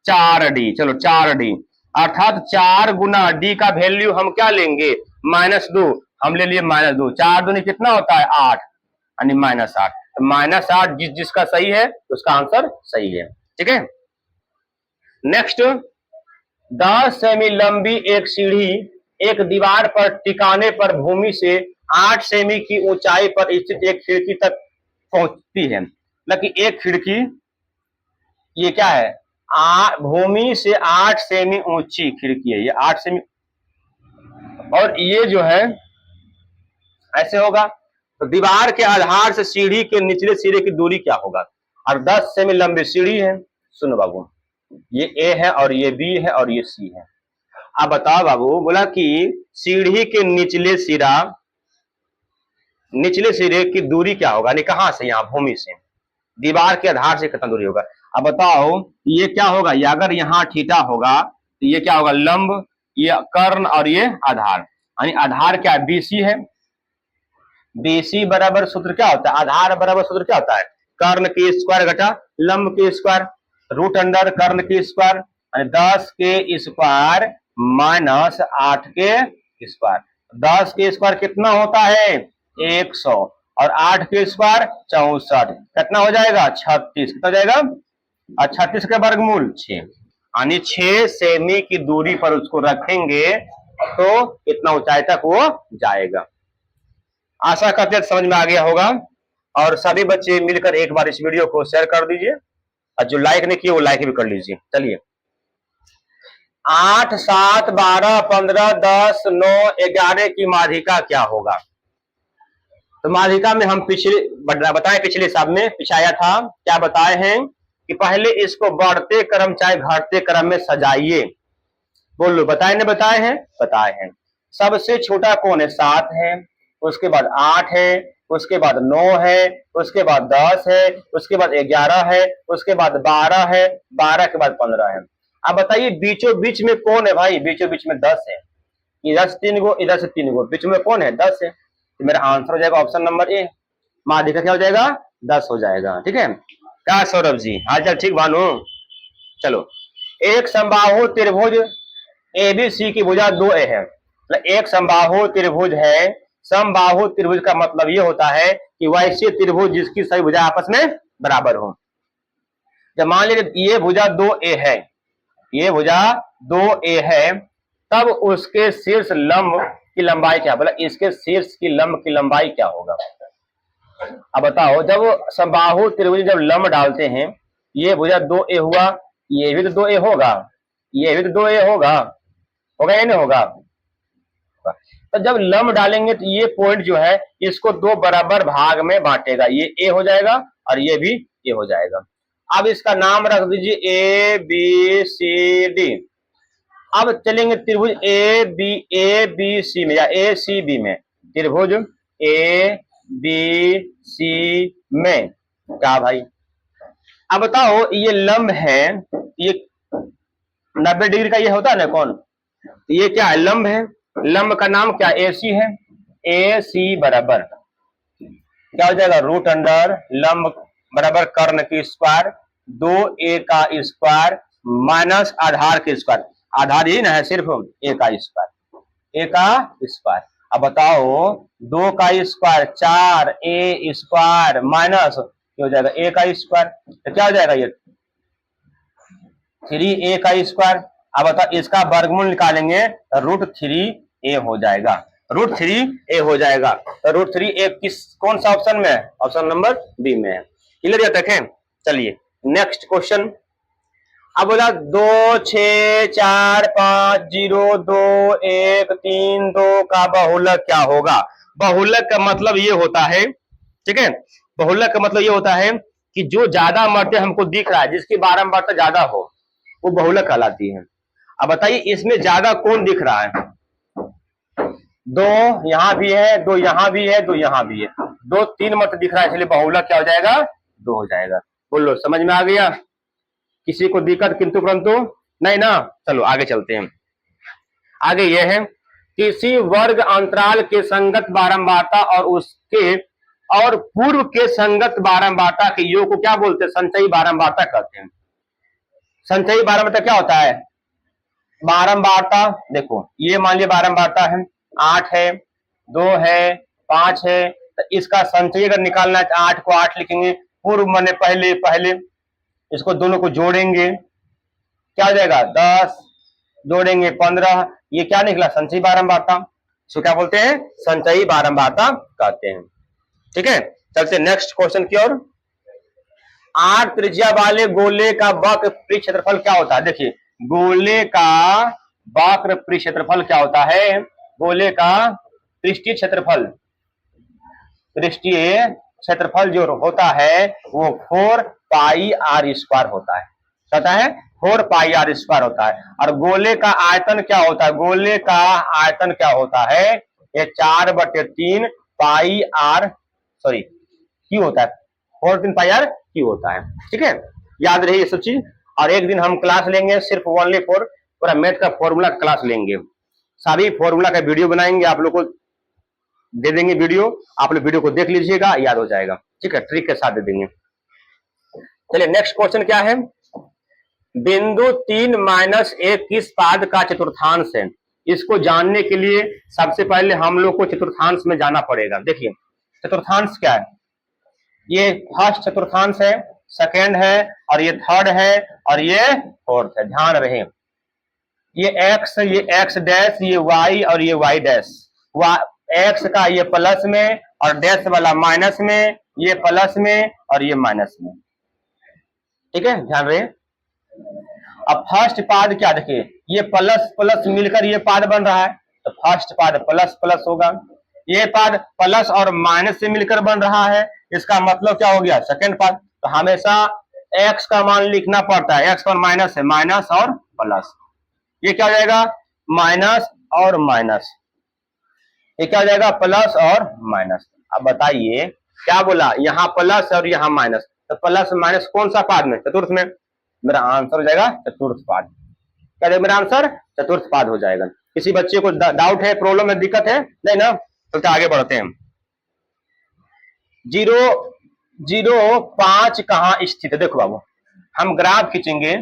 4d, चलो 4d, अर्थात 4 गुना d का वैल्यू हम क्या लेंगे -2, हम ले लिए -2, 4 दूनी कितना होता है 8, यानी -8, तो -8 जिसका सही है उसका आंसर सही है, ठीक है। नेक्स्ट, 10 सेमी लंबी एक सीढ़ी एक दीवार पर टिकाने पर भूमि से 8 सेमी की ऊंचाई पर स्थित एक खिड़की तक पहुंचती है, मतलब कि एक खिड़की ये क्या है भूमि से 8 सेमी ऊंची खिड़की है, ये 8 सेमी, और ये जो है ऐसे होगा। तो दीवार के आधार से सीढ़ी के निचले सिरे की दूरी क्या होगा? और 10 सेमी लंबी सीढ़ी है। सुनो बाबू, ये ए है और ये बी है और ये सी है। अब बताओ बाबू, बोला कि सीढ़ी के निचले सिरे की दूरी क्या होगा? नहीं, कहां से? यहाँ भूमि से, दीवार के आधार से कितना दूरी होगा? अब बताओ ये क्या होगा? ये अगर यहाँ थीटा होगा तो ये क्या होगा? लंब, ये कर्ण और ये आधार, यानी आधार क्या है? बीसी है। बीसी बराबर सूत्र क्या होता है? आधार बराबर सूत्र क्या होता है? कर्ण के स्क्वायर घटा लंब के स्क्वायर, रूट अंडर कर्ण के स्क्वायर, 10 के स्क्वायर माइनस 8 के स्क्वायर। 10 के स्क्वायर कितना होता है? 100, और 8 के स्क्वायर 64, कितना हो जाएगा? 36। कितना हो जाएगा? और 36 के वर्गमूल 6, यानी 6 सेमी की दूरी पर उसको रखेंगे तो इतना ऊंचाई तक वो जाएगा। आशा करते हैं समझ में आ गया होगा। और सभी बच्चे मिलकर एक बार इस वीडियो को शेयर कर दीजिए, और जो लाइक नहीं किए वो लाइक भी कर लीजिए। चलिए, 8, 7, 12, 15, 10, 9, 11 की माध्यिका क्या होगा? तो माध्यिका में हम बताए पिछले साल में पिछाया था, क्या बताए हैं कि पहले इसको बढ़ते क्रम चाहे घटते क्रम में सजाइए। बोलो, बताए नहीं बताए हैं? बताए हैं। सबसे छोटा कौन है? 7 है, उसके बाद 8 है, उसके बाद 9 है, उसके बाद 10 है, उसके बाद 11 है, उसके बाद 12 है, 12 के बाद 15 है। अब बताइए बीचों बीच में कौन है भाई? बीचों बीच में 10 है। इधर से 3 गो, इधर से 3 गो, बीच में कौन है? 10 है। तो मेरा आंसर हो जाएगा ऑप्शन नंबर ए, माध्यिका क्या हो जाएगा? 10 हो जाएगा। ठीक है क्या सौरभ जी? हाल चाल ठीक भानु? चलो, एक समबाहु त्रिभुज एबीसी की भुजा 2a है। मतलब एक समबाहु त्रिभुज है। समबाहु त्रिभुज का मतलब ये होता है कि वैसे त्रिभुज जिसकी सभी भुजा आपस में बराबर हो। जब मान लीजिए ये भुजा 2a है, ये भुजा 2a है, तब उसके शीर्ष लंब की लंबाई क्या? बोला इसके शीर्ष की लंब की लंबाई क्या होगा? अब बताओ, जब समबाहु त्रिभुज जब लंब डालते हैं, ये भुजा 2a हुआ, ये भी तो 2a होगा, ये भी तो 2a होगा, होगा या नहीं होगा? तो जब लंब डालेंगे तो ये पॉइंट जो है इसको 2 बराबर भाग में बांटेगा, ये ए हो जाएगा और ये भी ए हो जाएगा। अब इसका नाम रख दीजिए ए बी सी डी। अब चलेंगे त्रिभुज ए बी सी में या ए सी बी में, त्रिभुज ए बी सी में क्या भाई? अब बताओ ये लंब है, ये 90 डिग्री का ये होता है ना कौन? ये क्या है? लंब है। लंब का नाम क्या? ए सी है। ए सी बराबर क्या हो जाएगा? रूट अंडर लंब बराबर कर्ण की स्क्वायर 2a का स्क्वायर माइनस आधार के स्क्वायर। आधार यही ना है, सिर्फ a का स्क्वायर, a का स्क्वायर। अब बताओ 2 का स्क्वायर 4a स्क्वायर माइनस हो जाएगा a का स्क्वायर, तो क्या हो जाएगा? ये 3a का स्क्वायर। अब बताओ इसका वर्गमूल निकालेंगे तो √3a हो जाएगा, √3a हो जाएगा। तो √3a कौन सा ऑप्शन में है? ऑप्शन नंबर बी में है। क्लियर है? देखें, चलिए नेक्स्ट क्वेश्चन। अब बोला 2, 6, 4, 5, 0, 2, 1, 3, 2 का बहुलक क्या होगा? बहुलक का मतलब ये होता है, ठीक है, बहुलक का मतलब ये होता है कि जो ज्यादा मर्ते हमको दिख रहा है, जिसकी बारंबारता ज्यादा हो, वो बहुलक कहलाती है। अब बताइए इसमें ज्यादा कौन दिख रहा है? 2 यहां भी है, 2 यहां भी है, 2 यहां भी है, 2 3 मत दिख रहा है, इसलिए बहुलक क्या हो जाएगा? 2 हो जाएगा। बोलो, समझ में आ गया? किसी को दिक्कत किंतु परंतु नहीं ना? चलो आगे चलते हैं। आगे यह है, किसी वर्ग अंतराल के संगत बारंबारता और पूर्व के संगत बारंबारता के योग को क्या बोलते हैं? संचयी बारंबारता कहते हैं। संचयी बारंबारता क्या होता है? बारंबारता देखो, ये मान लिया बारंबारता है, 8 है, 2 है, 5 है, तो इसका संचयी अगर निकालना है 8 को 8 लिखेंगे, पूर्व माने पहले इसको दोनों को जोड़ेंगे, क्या हो जाएगा? 10, जोड़ेंगे 15, ये क्या निकला? संचयी बारंबारता। इसको क्या बोलते हैं? संचयी बारंबारता कहते हैं। ठीक है, चलते नेक्स्ट क्वेश्चन की ओर। 8 त्रिज्या वाले गोले का वक्र पृष्ठ क्षेत्रफल क्या होता है? देखिए, गोले का वक्र पृष्ठ क्षेत्रफल क्या होता है? गोले का पृष्ठीय क्षेत्रफल पृष्ठीय क्षेत्रफल जो होता है वो 4 पाई आर स्क्वायर होता है, कहता है 4 पाई आर स्क्वायर होता है। और गोले का आयतन क्या होता है, गोले का आयतन क्या होता है, ये 4/3 पाई आर सॉरी क्यू होता है, 4/3 पाई आर क्यू होता है। ठीक है, याद रही ये सब चीज। और एक दिन हम क्लास लेंगे सिर्फ ओनली फॉर पूरा मैथ का फॉर्मूला क्लास लेंगे, सभी फॉर्मूला का वीडियो बनाएंगे, आप लोग को दे देंगे वीडियो, आप लोग वीडियो को देख लीजिएगा, याद हो जाएगा। ठीक है, ट्रिक के साथ दे देंगे। चलिए नेक्स्ट क्वेश्चन क्या है, बिंदु 3-1 किस पाद का चतुर्थांश है। इसको जानने के लिए सबसे पहले हम लोग को चतुर्थांश में जाना पड़ेगा। देखिए चतुर्थांश क्या है, ये फर्स्ट चतुर्थांश है, सेकेंड है, और ये थर्ड है, और ये फोर्थ है। ध्यान रहे ये एक्स, ये एक्स डैश, ये वाई और ये वाई डैश। एक्स का ये प्लस में और डैश वाला माइनस में, ये प्लस में और ये माइनस में। ठीक है, ध्यान रहे। अब फर्स्ट पाद क्या, देखिए ये प्लस प्लस मिलकर ये पाद बन रहा है, तो फर्स्ट पाद प्लस प्लस होगा। ये पाद प्लस और माइनस से मिलकर बन रहा है, इसका मतलब क्या हो गया, सेकेंड पाद। तो हमेशा एक्स का मान लिखना पड़ता है, एक्स का माइनस है, माइनस और प्लस, ये क्या हो जाएगा माइनस और माइनस, ये क्या हो जाएगा प्लस और माइनस। अब बताइए क्या बोला, यहाँ प्लस और यहाँ माइनस, तो प्लस माइनस कौन सा पाद में, चतुर्थ में। मेरा आंसर हो जाएगा चतुर्थ पाद। क्या है मेरा आंसर, चतुर्थ पाद हो जाएगा। किसी बच्चे को डाउट है, प्रॉब्लम है, दिक्कत है, नहीं ना, तो आगे बढ़ते हैं। 0.05 कहाँ स्थित है, देखो बाबू हम ग्राफ खींचेंगे।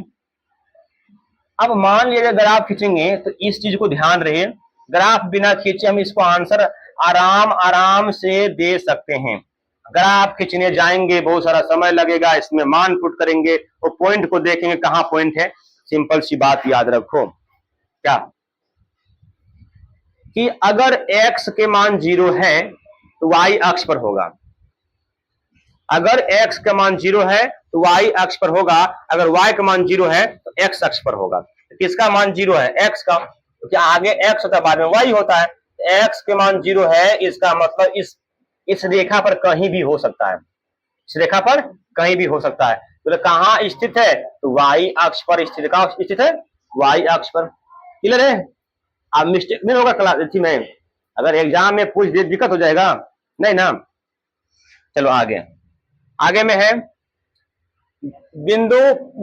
अब मान लीजिए ग्राफ खींचेंगे तो इस चीज को ध्यान रहे, ग्राफ बिना खींचे हम इसको आंसर आराम आराम से दे सकते हैं। ग्राफ खींचने जाएंगे बहुत सारा समय लगेगा, इसमें मान पुट करेंगे, वो पॉइंट को देखेंगे कहाँ पॉइंट है। सिंपल सी बात याद रखो क्या, कि अगर x के मान 0 है तो y अक्ष पर होगा, अगर x का मान 0 है तो y अक्ष पर होगा, अगर y का मान 0 है तो x अक्ष पर होगा। तो किसका मान 0 है, x का, तो क्या आगे x होता है बाद में y होता है। x के मान 0 है, इसका मतलब इस रेखा पर कहीं भी हो सकता है, इस रेखा पर कहीं भी हो सकता है। तो कहाँ स्थित है, तो y अक्ष पर स्थित, कहाँ स्थित है, y अक्ष पर। क्लियर है, अब मिस्टेक नहीं होगा क्लास में, अगर एग्जाम में पूछ दे दिक्कत हो जाएगा, नहीं ना। चलो आगे, आगे में है बिंदु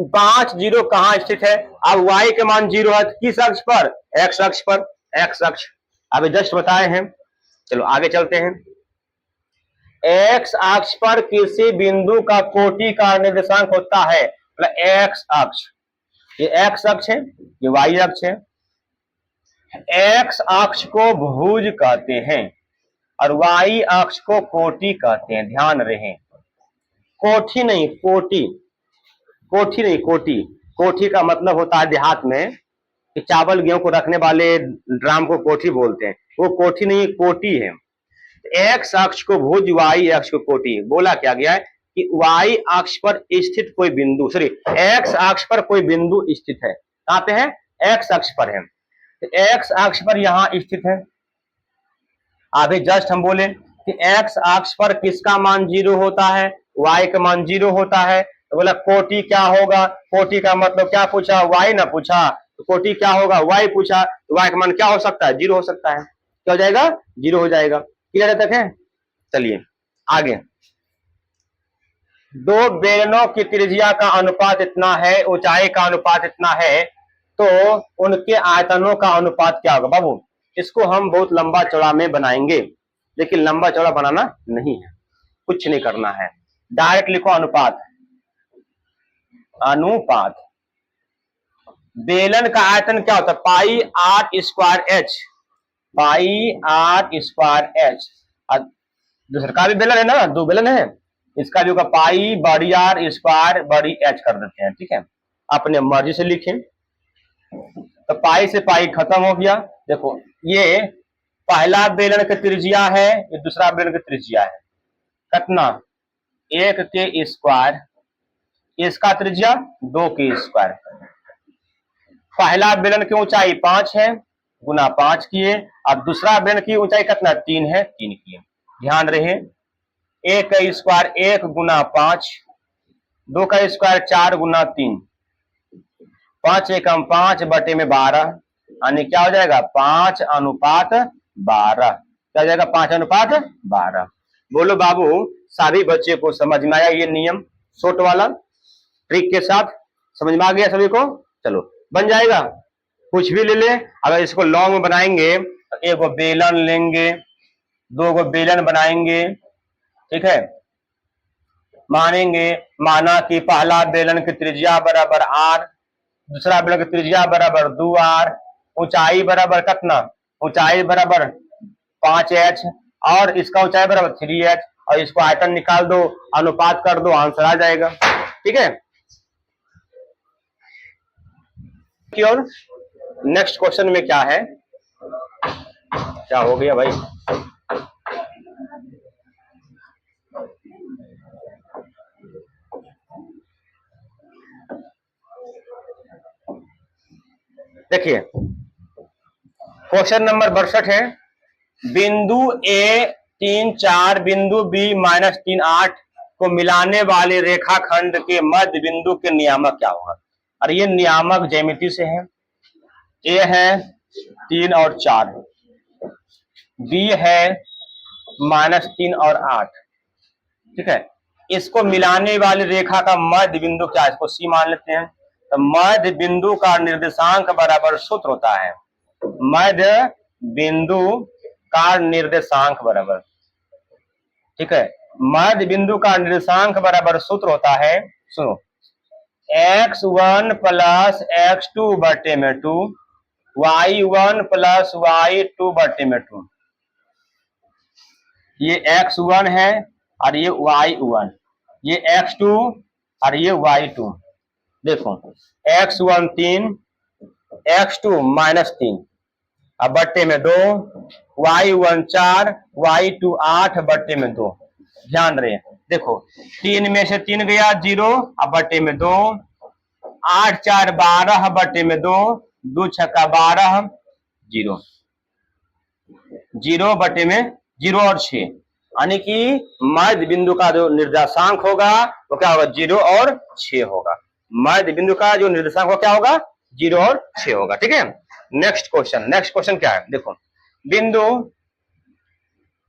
5-0 कहाँ स्थित है। अब y के मान 0 है, किस अक्ष पर, x अक्ष पर, x अक्ष अभी जस्ट बताए हैं। चलो आगे चलते हैं। x अक्ष पर किसी बिंदु का कोटि का निर्देशांक होता है, मतलब x अक्ष, ये x अक्ष है, ये y अक्ष है। x अक्ष को भुज कहते हैं और y अक्ष को कोटि कहते हैं। ध्यान रहे, कोठी नहीं कोटि, कोठी नहीं कोटि। कोठी का मतलब होता है देहात में कि चावल गेहूं को रखने वाले ड्राम को कोठी बोलते हैं, वो कोठी नहीं कोटि है। एक्स अक्ष को भुज, वाई अक्ष को कोटि। बोला क्या गया है कि वाई अक्ष पर स्थित कोई बिंदु, सॉरी एक्स अक्ष पर कोई बिंदु स्थित है, कहां पे है, एक्स अक्ष पर है, तो एक्स अक्ष पर यहां स्थित है। अभी जस्ट हम बोले कि एक्स अक्ष पर किसका मान 0 होता है, वाई का मान 0 होता है, तो बोला कोटि क्या होगा, कोटि का मतलब क्या पूछा, वाई ना पूछा, तो कोटि क्या होगा, वाई पूछा, तो वाई का मान क्या हो सकता है, 0 हो सकता है। क्या हो जाएगा, 0 हो जाएगा। क्लियर तक है, चलिए आगे। दो बेलनों की त्रिज्या का अनुपात इतना है, ऊंचाई का अनुपात इतना है, तो उनके आयतनों का अनुपात क्या होगा। बाबू इसको हम बहुत लंबा चौड़ा में बनाएंगे, लेकिन लंबा चौड़ा बनाना नहीं है, कुछ नहीं करना है, डायरेक्ट लिखो अनुपात। अनुपात बेलन का आयतन क्या होता है, pi R square H, pi R square H. दूसरा का भी बेलन है ना, 2 बेलन है, इसका भी होगा पाई बड़ी आर स्क्वायर बड़ी एच कर देते हैं। ठीक है, अपने मर्जी से लिखें। तो पाई से पाई खत्म हो गया। देखो ये पहला बेलन की त्रिज्या है, ये दूसरा बेलन की त्रिज्या है, कितना 1 के स्क्वायर, इसका त्रिज्या 2 के स्क्वायर। पहला बेलन की ऊंचाई 5 है, गुना 5 किए, और दूसरा बेलन की ऊंचाई कितना 3 है, 3 किए। ध्यान रहे एक का स्क्वायर 1 गुना 5, 2 का स्क्वायर 4 गुना 3, 5 एकम 5 बटे में 12, यानी क्या हो जाएगा 5:12। क्या हो जाएगा 5:12। बोलो बाबू, सभी बच्चे को समझ में आया ये नियम शॉर्ट वाला ट्रिक के साथ? समझ में आ गया सभी को? चलो बन जाएगा। कुछ भी ले ले, अगर इसको लॉन्ग में बनाएंगे तो एक गो बेलन लेंगे, 2 गो बेलन बनाएंगे, ठीक है। माना कि पहला बेलन की त्रिज्या बराबर r, दूसरा बेलन की त्रिज्या बराबर 2r, ऊंचाई बराबर कितना, ऊंचाई बराबर 5h और इसका ऊंचाई बराबर 3h, और इसको आयतन निकाल दो, अनुपात कर दो, आंसर आ जाएगा। ठीक है। और नेक्स्ट क्वेश्चन में क्या है, क्या हो गया भाई? देखिए क्वेश्चन नंबर 62 है, बिंदु A 3 4 बिंदु B -3 8 को मिलाने वाले रेखाखंड के मध्य बिंदु के नियामक क्या होगा? और ये नियामक ज्यामिति से है। A है 3 और 4, B है -3 और 8, ठीक है। इसको मिलाने वाली रेखा का मध्य बिंदु क्या है? इसको C मान लेते हैं। तो मध्य बिंदु का निर्देशांक बराबर सूत्र होता है, मध्य बिंदु का निर्देशांक बराबर, ठीक है। मध्य बिंदु का निर्देशांक बराबर सूत्र होता है, सुनो, x1 प्लस x2 बटे में 2, y1 प्लस y2 बटे में 2। ये x1 है और ये y1, ये x2 और ये y2। देखो x1 3, x2 -3, अब बट्टे में 2, y1 4, y2 8 बट्टे में 2। ध्यान रहे, देखो 3 में से 3 गया 0, अब बट्टे में 2, 8 4 12 बट्टे में 2, 2 छक्का 12, 0, 0 बट्टे में 0 और 6, यानी कि मध्य बिंदु का जो निर्देशांक होगा वो क्या होगा? 0 और 6 होगा। मध्य बिंदु का जो निर्देशांक क्या होगा? 0 और 6 होगा। ठीक है। नेक्स्ट क्वेश्चन क्या है? देखो, बिंदु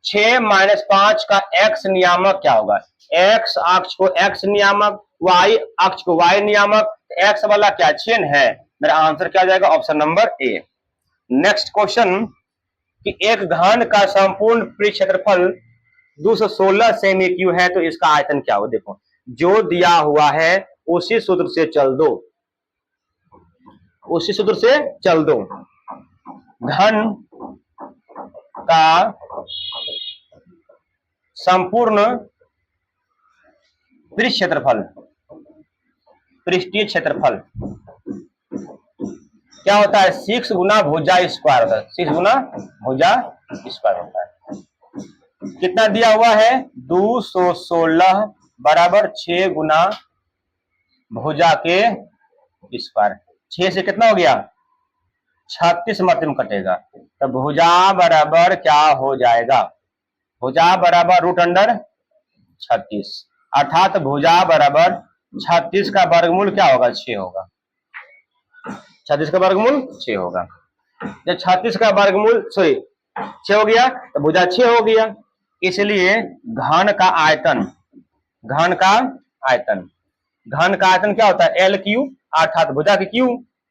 6 - 5 का x नियामक क्या होगा? x अक्ष को x नियामक, y अक्ष को y नियामक, x वाला क्या चिन्ह है? मेरा आंसर क्या हो जाएगा? Option number A. Next question कि एक घन का संपूर्ण पृष्ठ क्षेत्रफल 216 सेमी क्यूब है तो इसका आयतन क्या हो? देखो, जो दिया हुआ है उसी सूत्र से चल दो, उसी सूत्र से चल दो। घन का संपूर्ण पृष्ठ क्षेत्रफल, पृष्ठीय क्षेत्रफल क्या होता है? 6 गुना भुजा स्क्वायर होता है, 6 गुना भुजा स्क्वायर होता है। कितना दिया हुआ है? 216 बराबर 6 गुना भुजा के स्क्वायर। 6 से कितना हो गया? 36 मध्यम कटेगा, तो भुजा बराबर क्या हो जाएगा? भुजा बराबर √36, अर्थात भुजा बराबर 36 का वर्गमूल क्या होगा? 6 होगा। 36 का वर्गमूल 6 होगा। जब 36 का वर्गमूल 6 हो गया तो भुजा 6 हो गया। इसलिए घन का आयतन, घन का आयतन, घन का आयतन क्या होता है? L3, अर्थात भुजा की क्यू,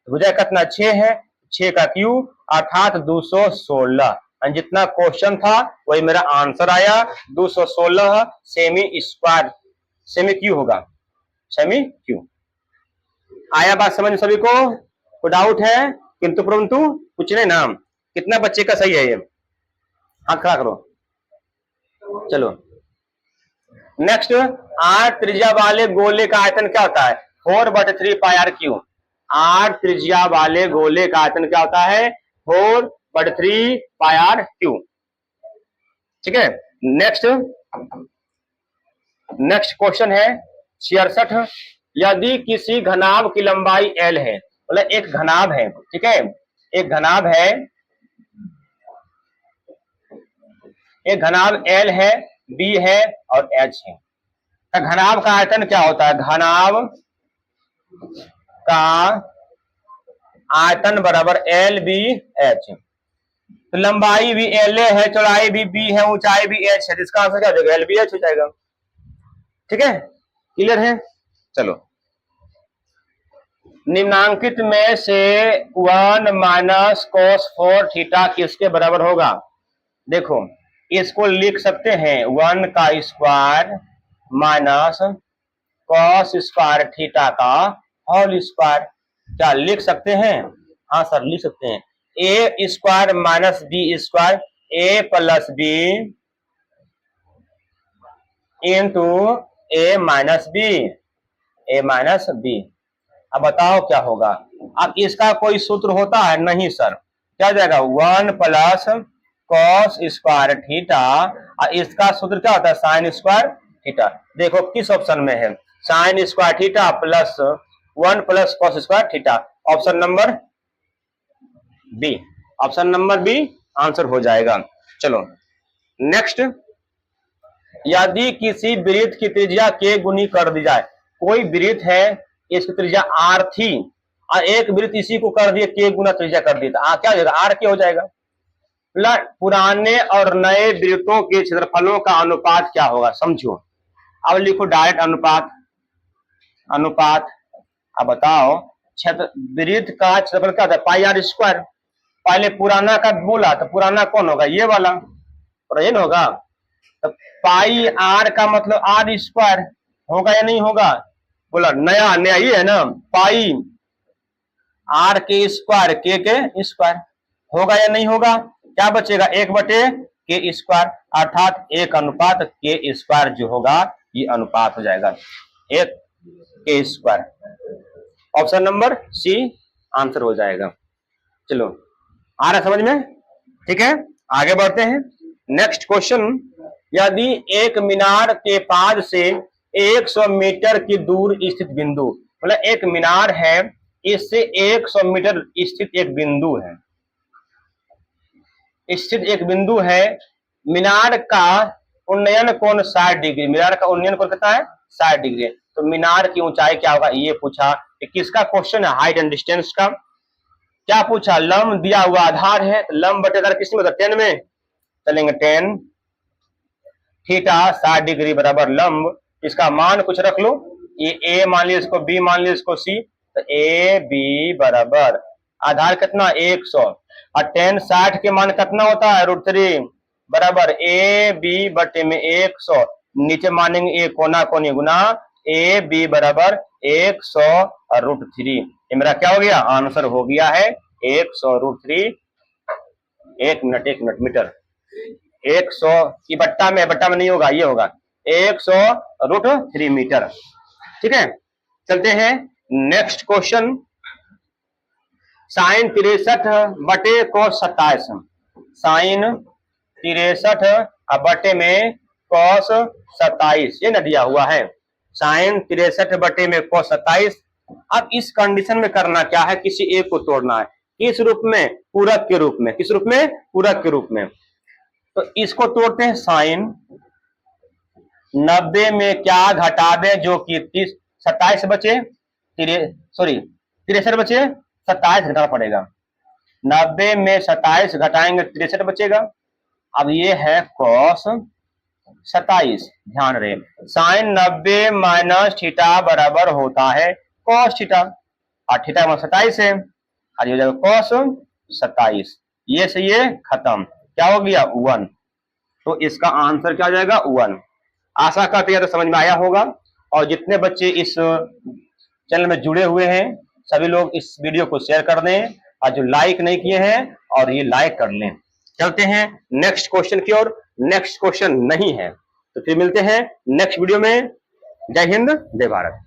भुजा कितना? 6 है, 6 का क्यू अर्थात 216। जितना क्वेश्चन था वही मेरा आंसर आया, 216 सेमी स्क्वायर, सेमी क्यू होगा, सेमी क्यू। आया बात समझ सभी को? कोई डाउट है? किंतु परंतु कुछ नहीं ना? कितना बच्चे का सही है ये? हाथ खड़ा करो। चलो नेक्स्ट, 8 त्रिज्या वाले गोले का आयतन क्या होता है? 4/3 πr3। 8 त्रिज्या वाले गोले का आयतन क्या होता है? 4/3 πr3। ठीक है। नेक्स्ट क्वेश्चन है 66। यदि किसी घनाभ की लंबाई L है, मतलब एक घनाभ है, ठीक है, एक घनाभ है, एक घनाभ L है, बी है और एच है। तो घनाभ का आयतन क्या होता है? घनाभ का आयतन बराबर एल बी एच। तो लंबाई भी एल है, चौड़ाई भी बी है, ऊंचाई भी एच है, इसका आंसर क्या हो जाएगा? एल बी एच हो जाएगा। ठीक है, क्लियर है? चलो, निम्नांकित में से 1 माइनस कोस 4 थीटा किसके बराबर होगा? देखो, इसको लिख सकते हैं 1 का square minus cos square theta का होल स्क्वायर। क्या लिख सकते हैं? हाँ सर, लिख सकते हैं। ए स्क्वायर माइनस बी स्क्वायर, ए प्लस बी इंटू ए माइनस बी, ए माइनस बी। अब बताओ क्या होगा? अब इसका कोई सूत्र होता है? नहीं सर। क्या हो जाएगा? 1 प्लस कॉस स्क्वायर थीटा, और इसका सूत्र क्या होता है? Sine square theta. देखो किस ऑप्शन में है? Sine square theta plus 1 plus cos square theta. Option number B, option number B answer हो जाएगा। चलो नेक्स्ट, यदि किसी वृत्त की त्रिज्या के गुनी कर दी जाए, कोई वृत्त है इसकी त्रिज्या आर थी और एक वृत्त इसी को कर दिए के गुना त्रिज्या कर दी, तो क्या हो जाएगा? आर क्या हो जाएगा? पुराने और नए वृत्तों के क्षेत्रफलों का अनुपात क्या होगा? समझो, अब लिखो डायरेक्ट अनुपात। अनुपात, अब बताओ, क्षेत्र वृत्त का क्षेत्रफल क्या होता है? Pi R square. पहले पुराना का बोला तो पुराना कौन होगा? ये वाला, और ये ना होगा। तो पाई आर का मतलब आर स्क्वायर होगा या नहीं होगा? बोला नया नया ये है ना, पाई आर के स्क्वायर के स्क्वायर होगा या नहीं होगा? क्या बचेगा? 1 के स्क्वायर, अर्थात 1 अनुपात के स्क्वायर जो होगा ये अनुपात हो जाएगा 1 के square. Option number C answer हो जाएगा। चलो, आ रहा समझ में? ठीक है, आगे बढ़ते हैं। नेक्स्ट क्वेश्चन, यदि एक मीनार के पाद से 100 मीटर की दूर स्थित बिंदु, मतलब एक मीनार है, इससे 100 मीटर स्थित एक बिंदु है, मीनार का उन्नयन कोण 60 डिग्री, मीनार का उन्नयन कोण कितना है? 60 डिग्री। तो मीनार की ऊंचाई क्या होगा? ये पूछा। किसका क्वेश्चन है? हाइट एंड डिस्टेंस का। क्या पूछा? लंब दिया हुआ आधार है, लंब बटे आधार किसमें होता है? 10 में। चलेंगे 10 थीटा 60 डिग्री बराबर लंब, इसका मान कुछ रख लो, ये ए मान लिया, इसको बी मान लिया, इसको सी। तो ए बी बराबर आधार कितना? 100, और 10 60 के मान कितना होता है? √3 बराबर ए बी बटे में 100, नीचे मानेंगे ए कोना कोनी गुना ए बी बराबर 100 और √3। ये मेरा क्या हो गया? आंसर हो गया है 100 √3। 1 मिनट मीटर, 100 की बट्टा में नहीं होगा, ये होगा 100 √3 मीटर। ठीक है, चलते हैं नेक्स्ट क्वेश्चन। साइन 63 बटे cos 27, साइन 63 बटे में cos 27 ये न दिया हुआ है। साइन 63 बटे में cos 27। अब इस कंडीशन में करना क्या है? किसी एक को तोड़ना है। किस रूप में? पूरक के रूप में। किस रूप में? पूरक के रूप में। तो इसको तोड़ते हैं। साइन 90 में क्या घटा दे जो कि 27 बचे, 63 बचे, 27 घटाना पड़ेगा। 90 में 27 घटाएंगे 63 बचेगा। अब ये है cos 27, ध्यान रहे साइन 90 माइनस थीटा बराबर होता है cos थीटा, और थीटा 27 है, और ये हो जाएगा cos 27। ये से ये खत्म, क्या हो गया? 1। तो इसका आंसर क्या हो जाएगा? 1। आशा करते हैं तो समझ में आया होगा, और जितने बच्चे इस चैनल में जुड़े हुए हैं सभी लोग इस वीडियो को शेयर कर दें, और जो लाइक नहीं किए हैं और ये लाइक कर लें। चलते हैं नेक्स्ट क्वेश्चन की ओर। नेक्स्ट क्वेश्चन नहीं है तो फिर मिलते हैं नेक्स्ट वीडियो में। जय हिंद, जय भारत।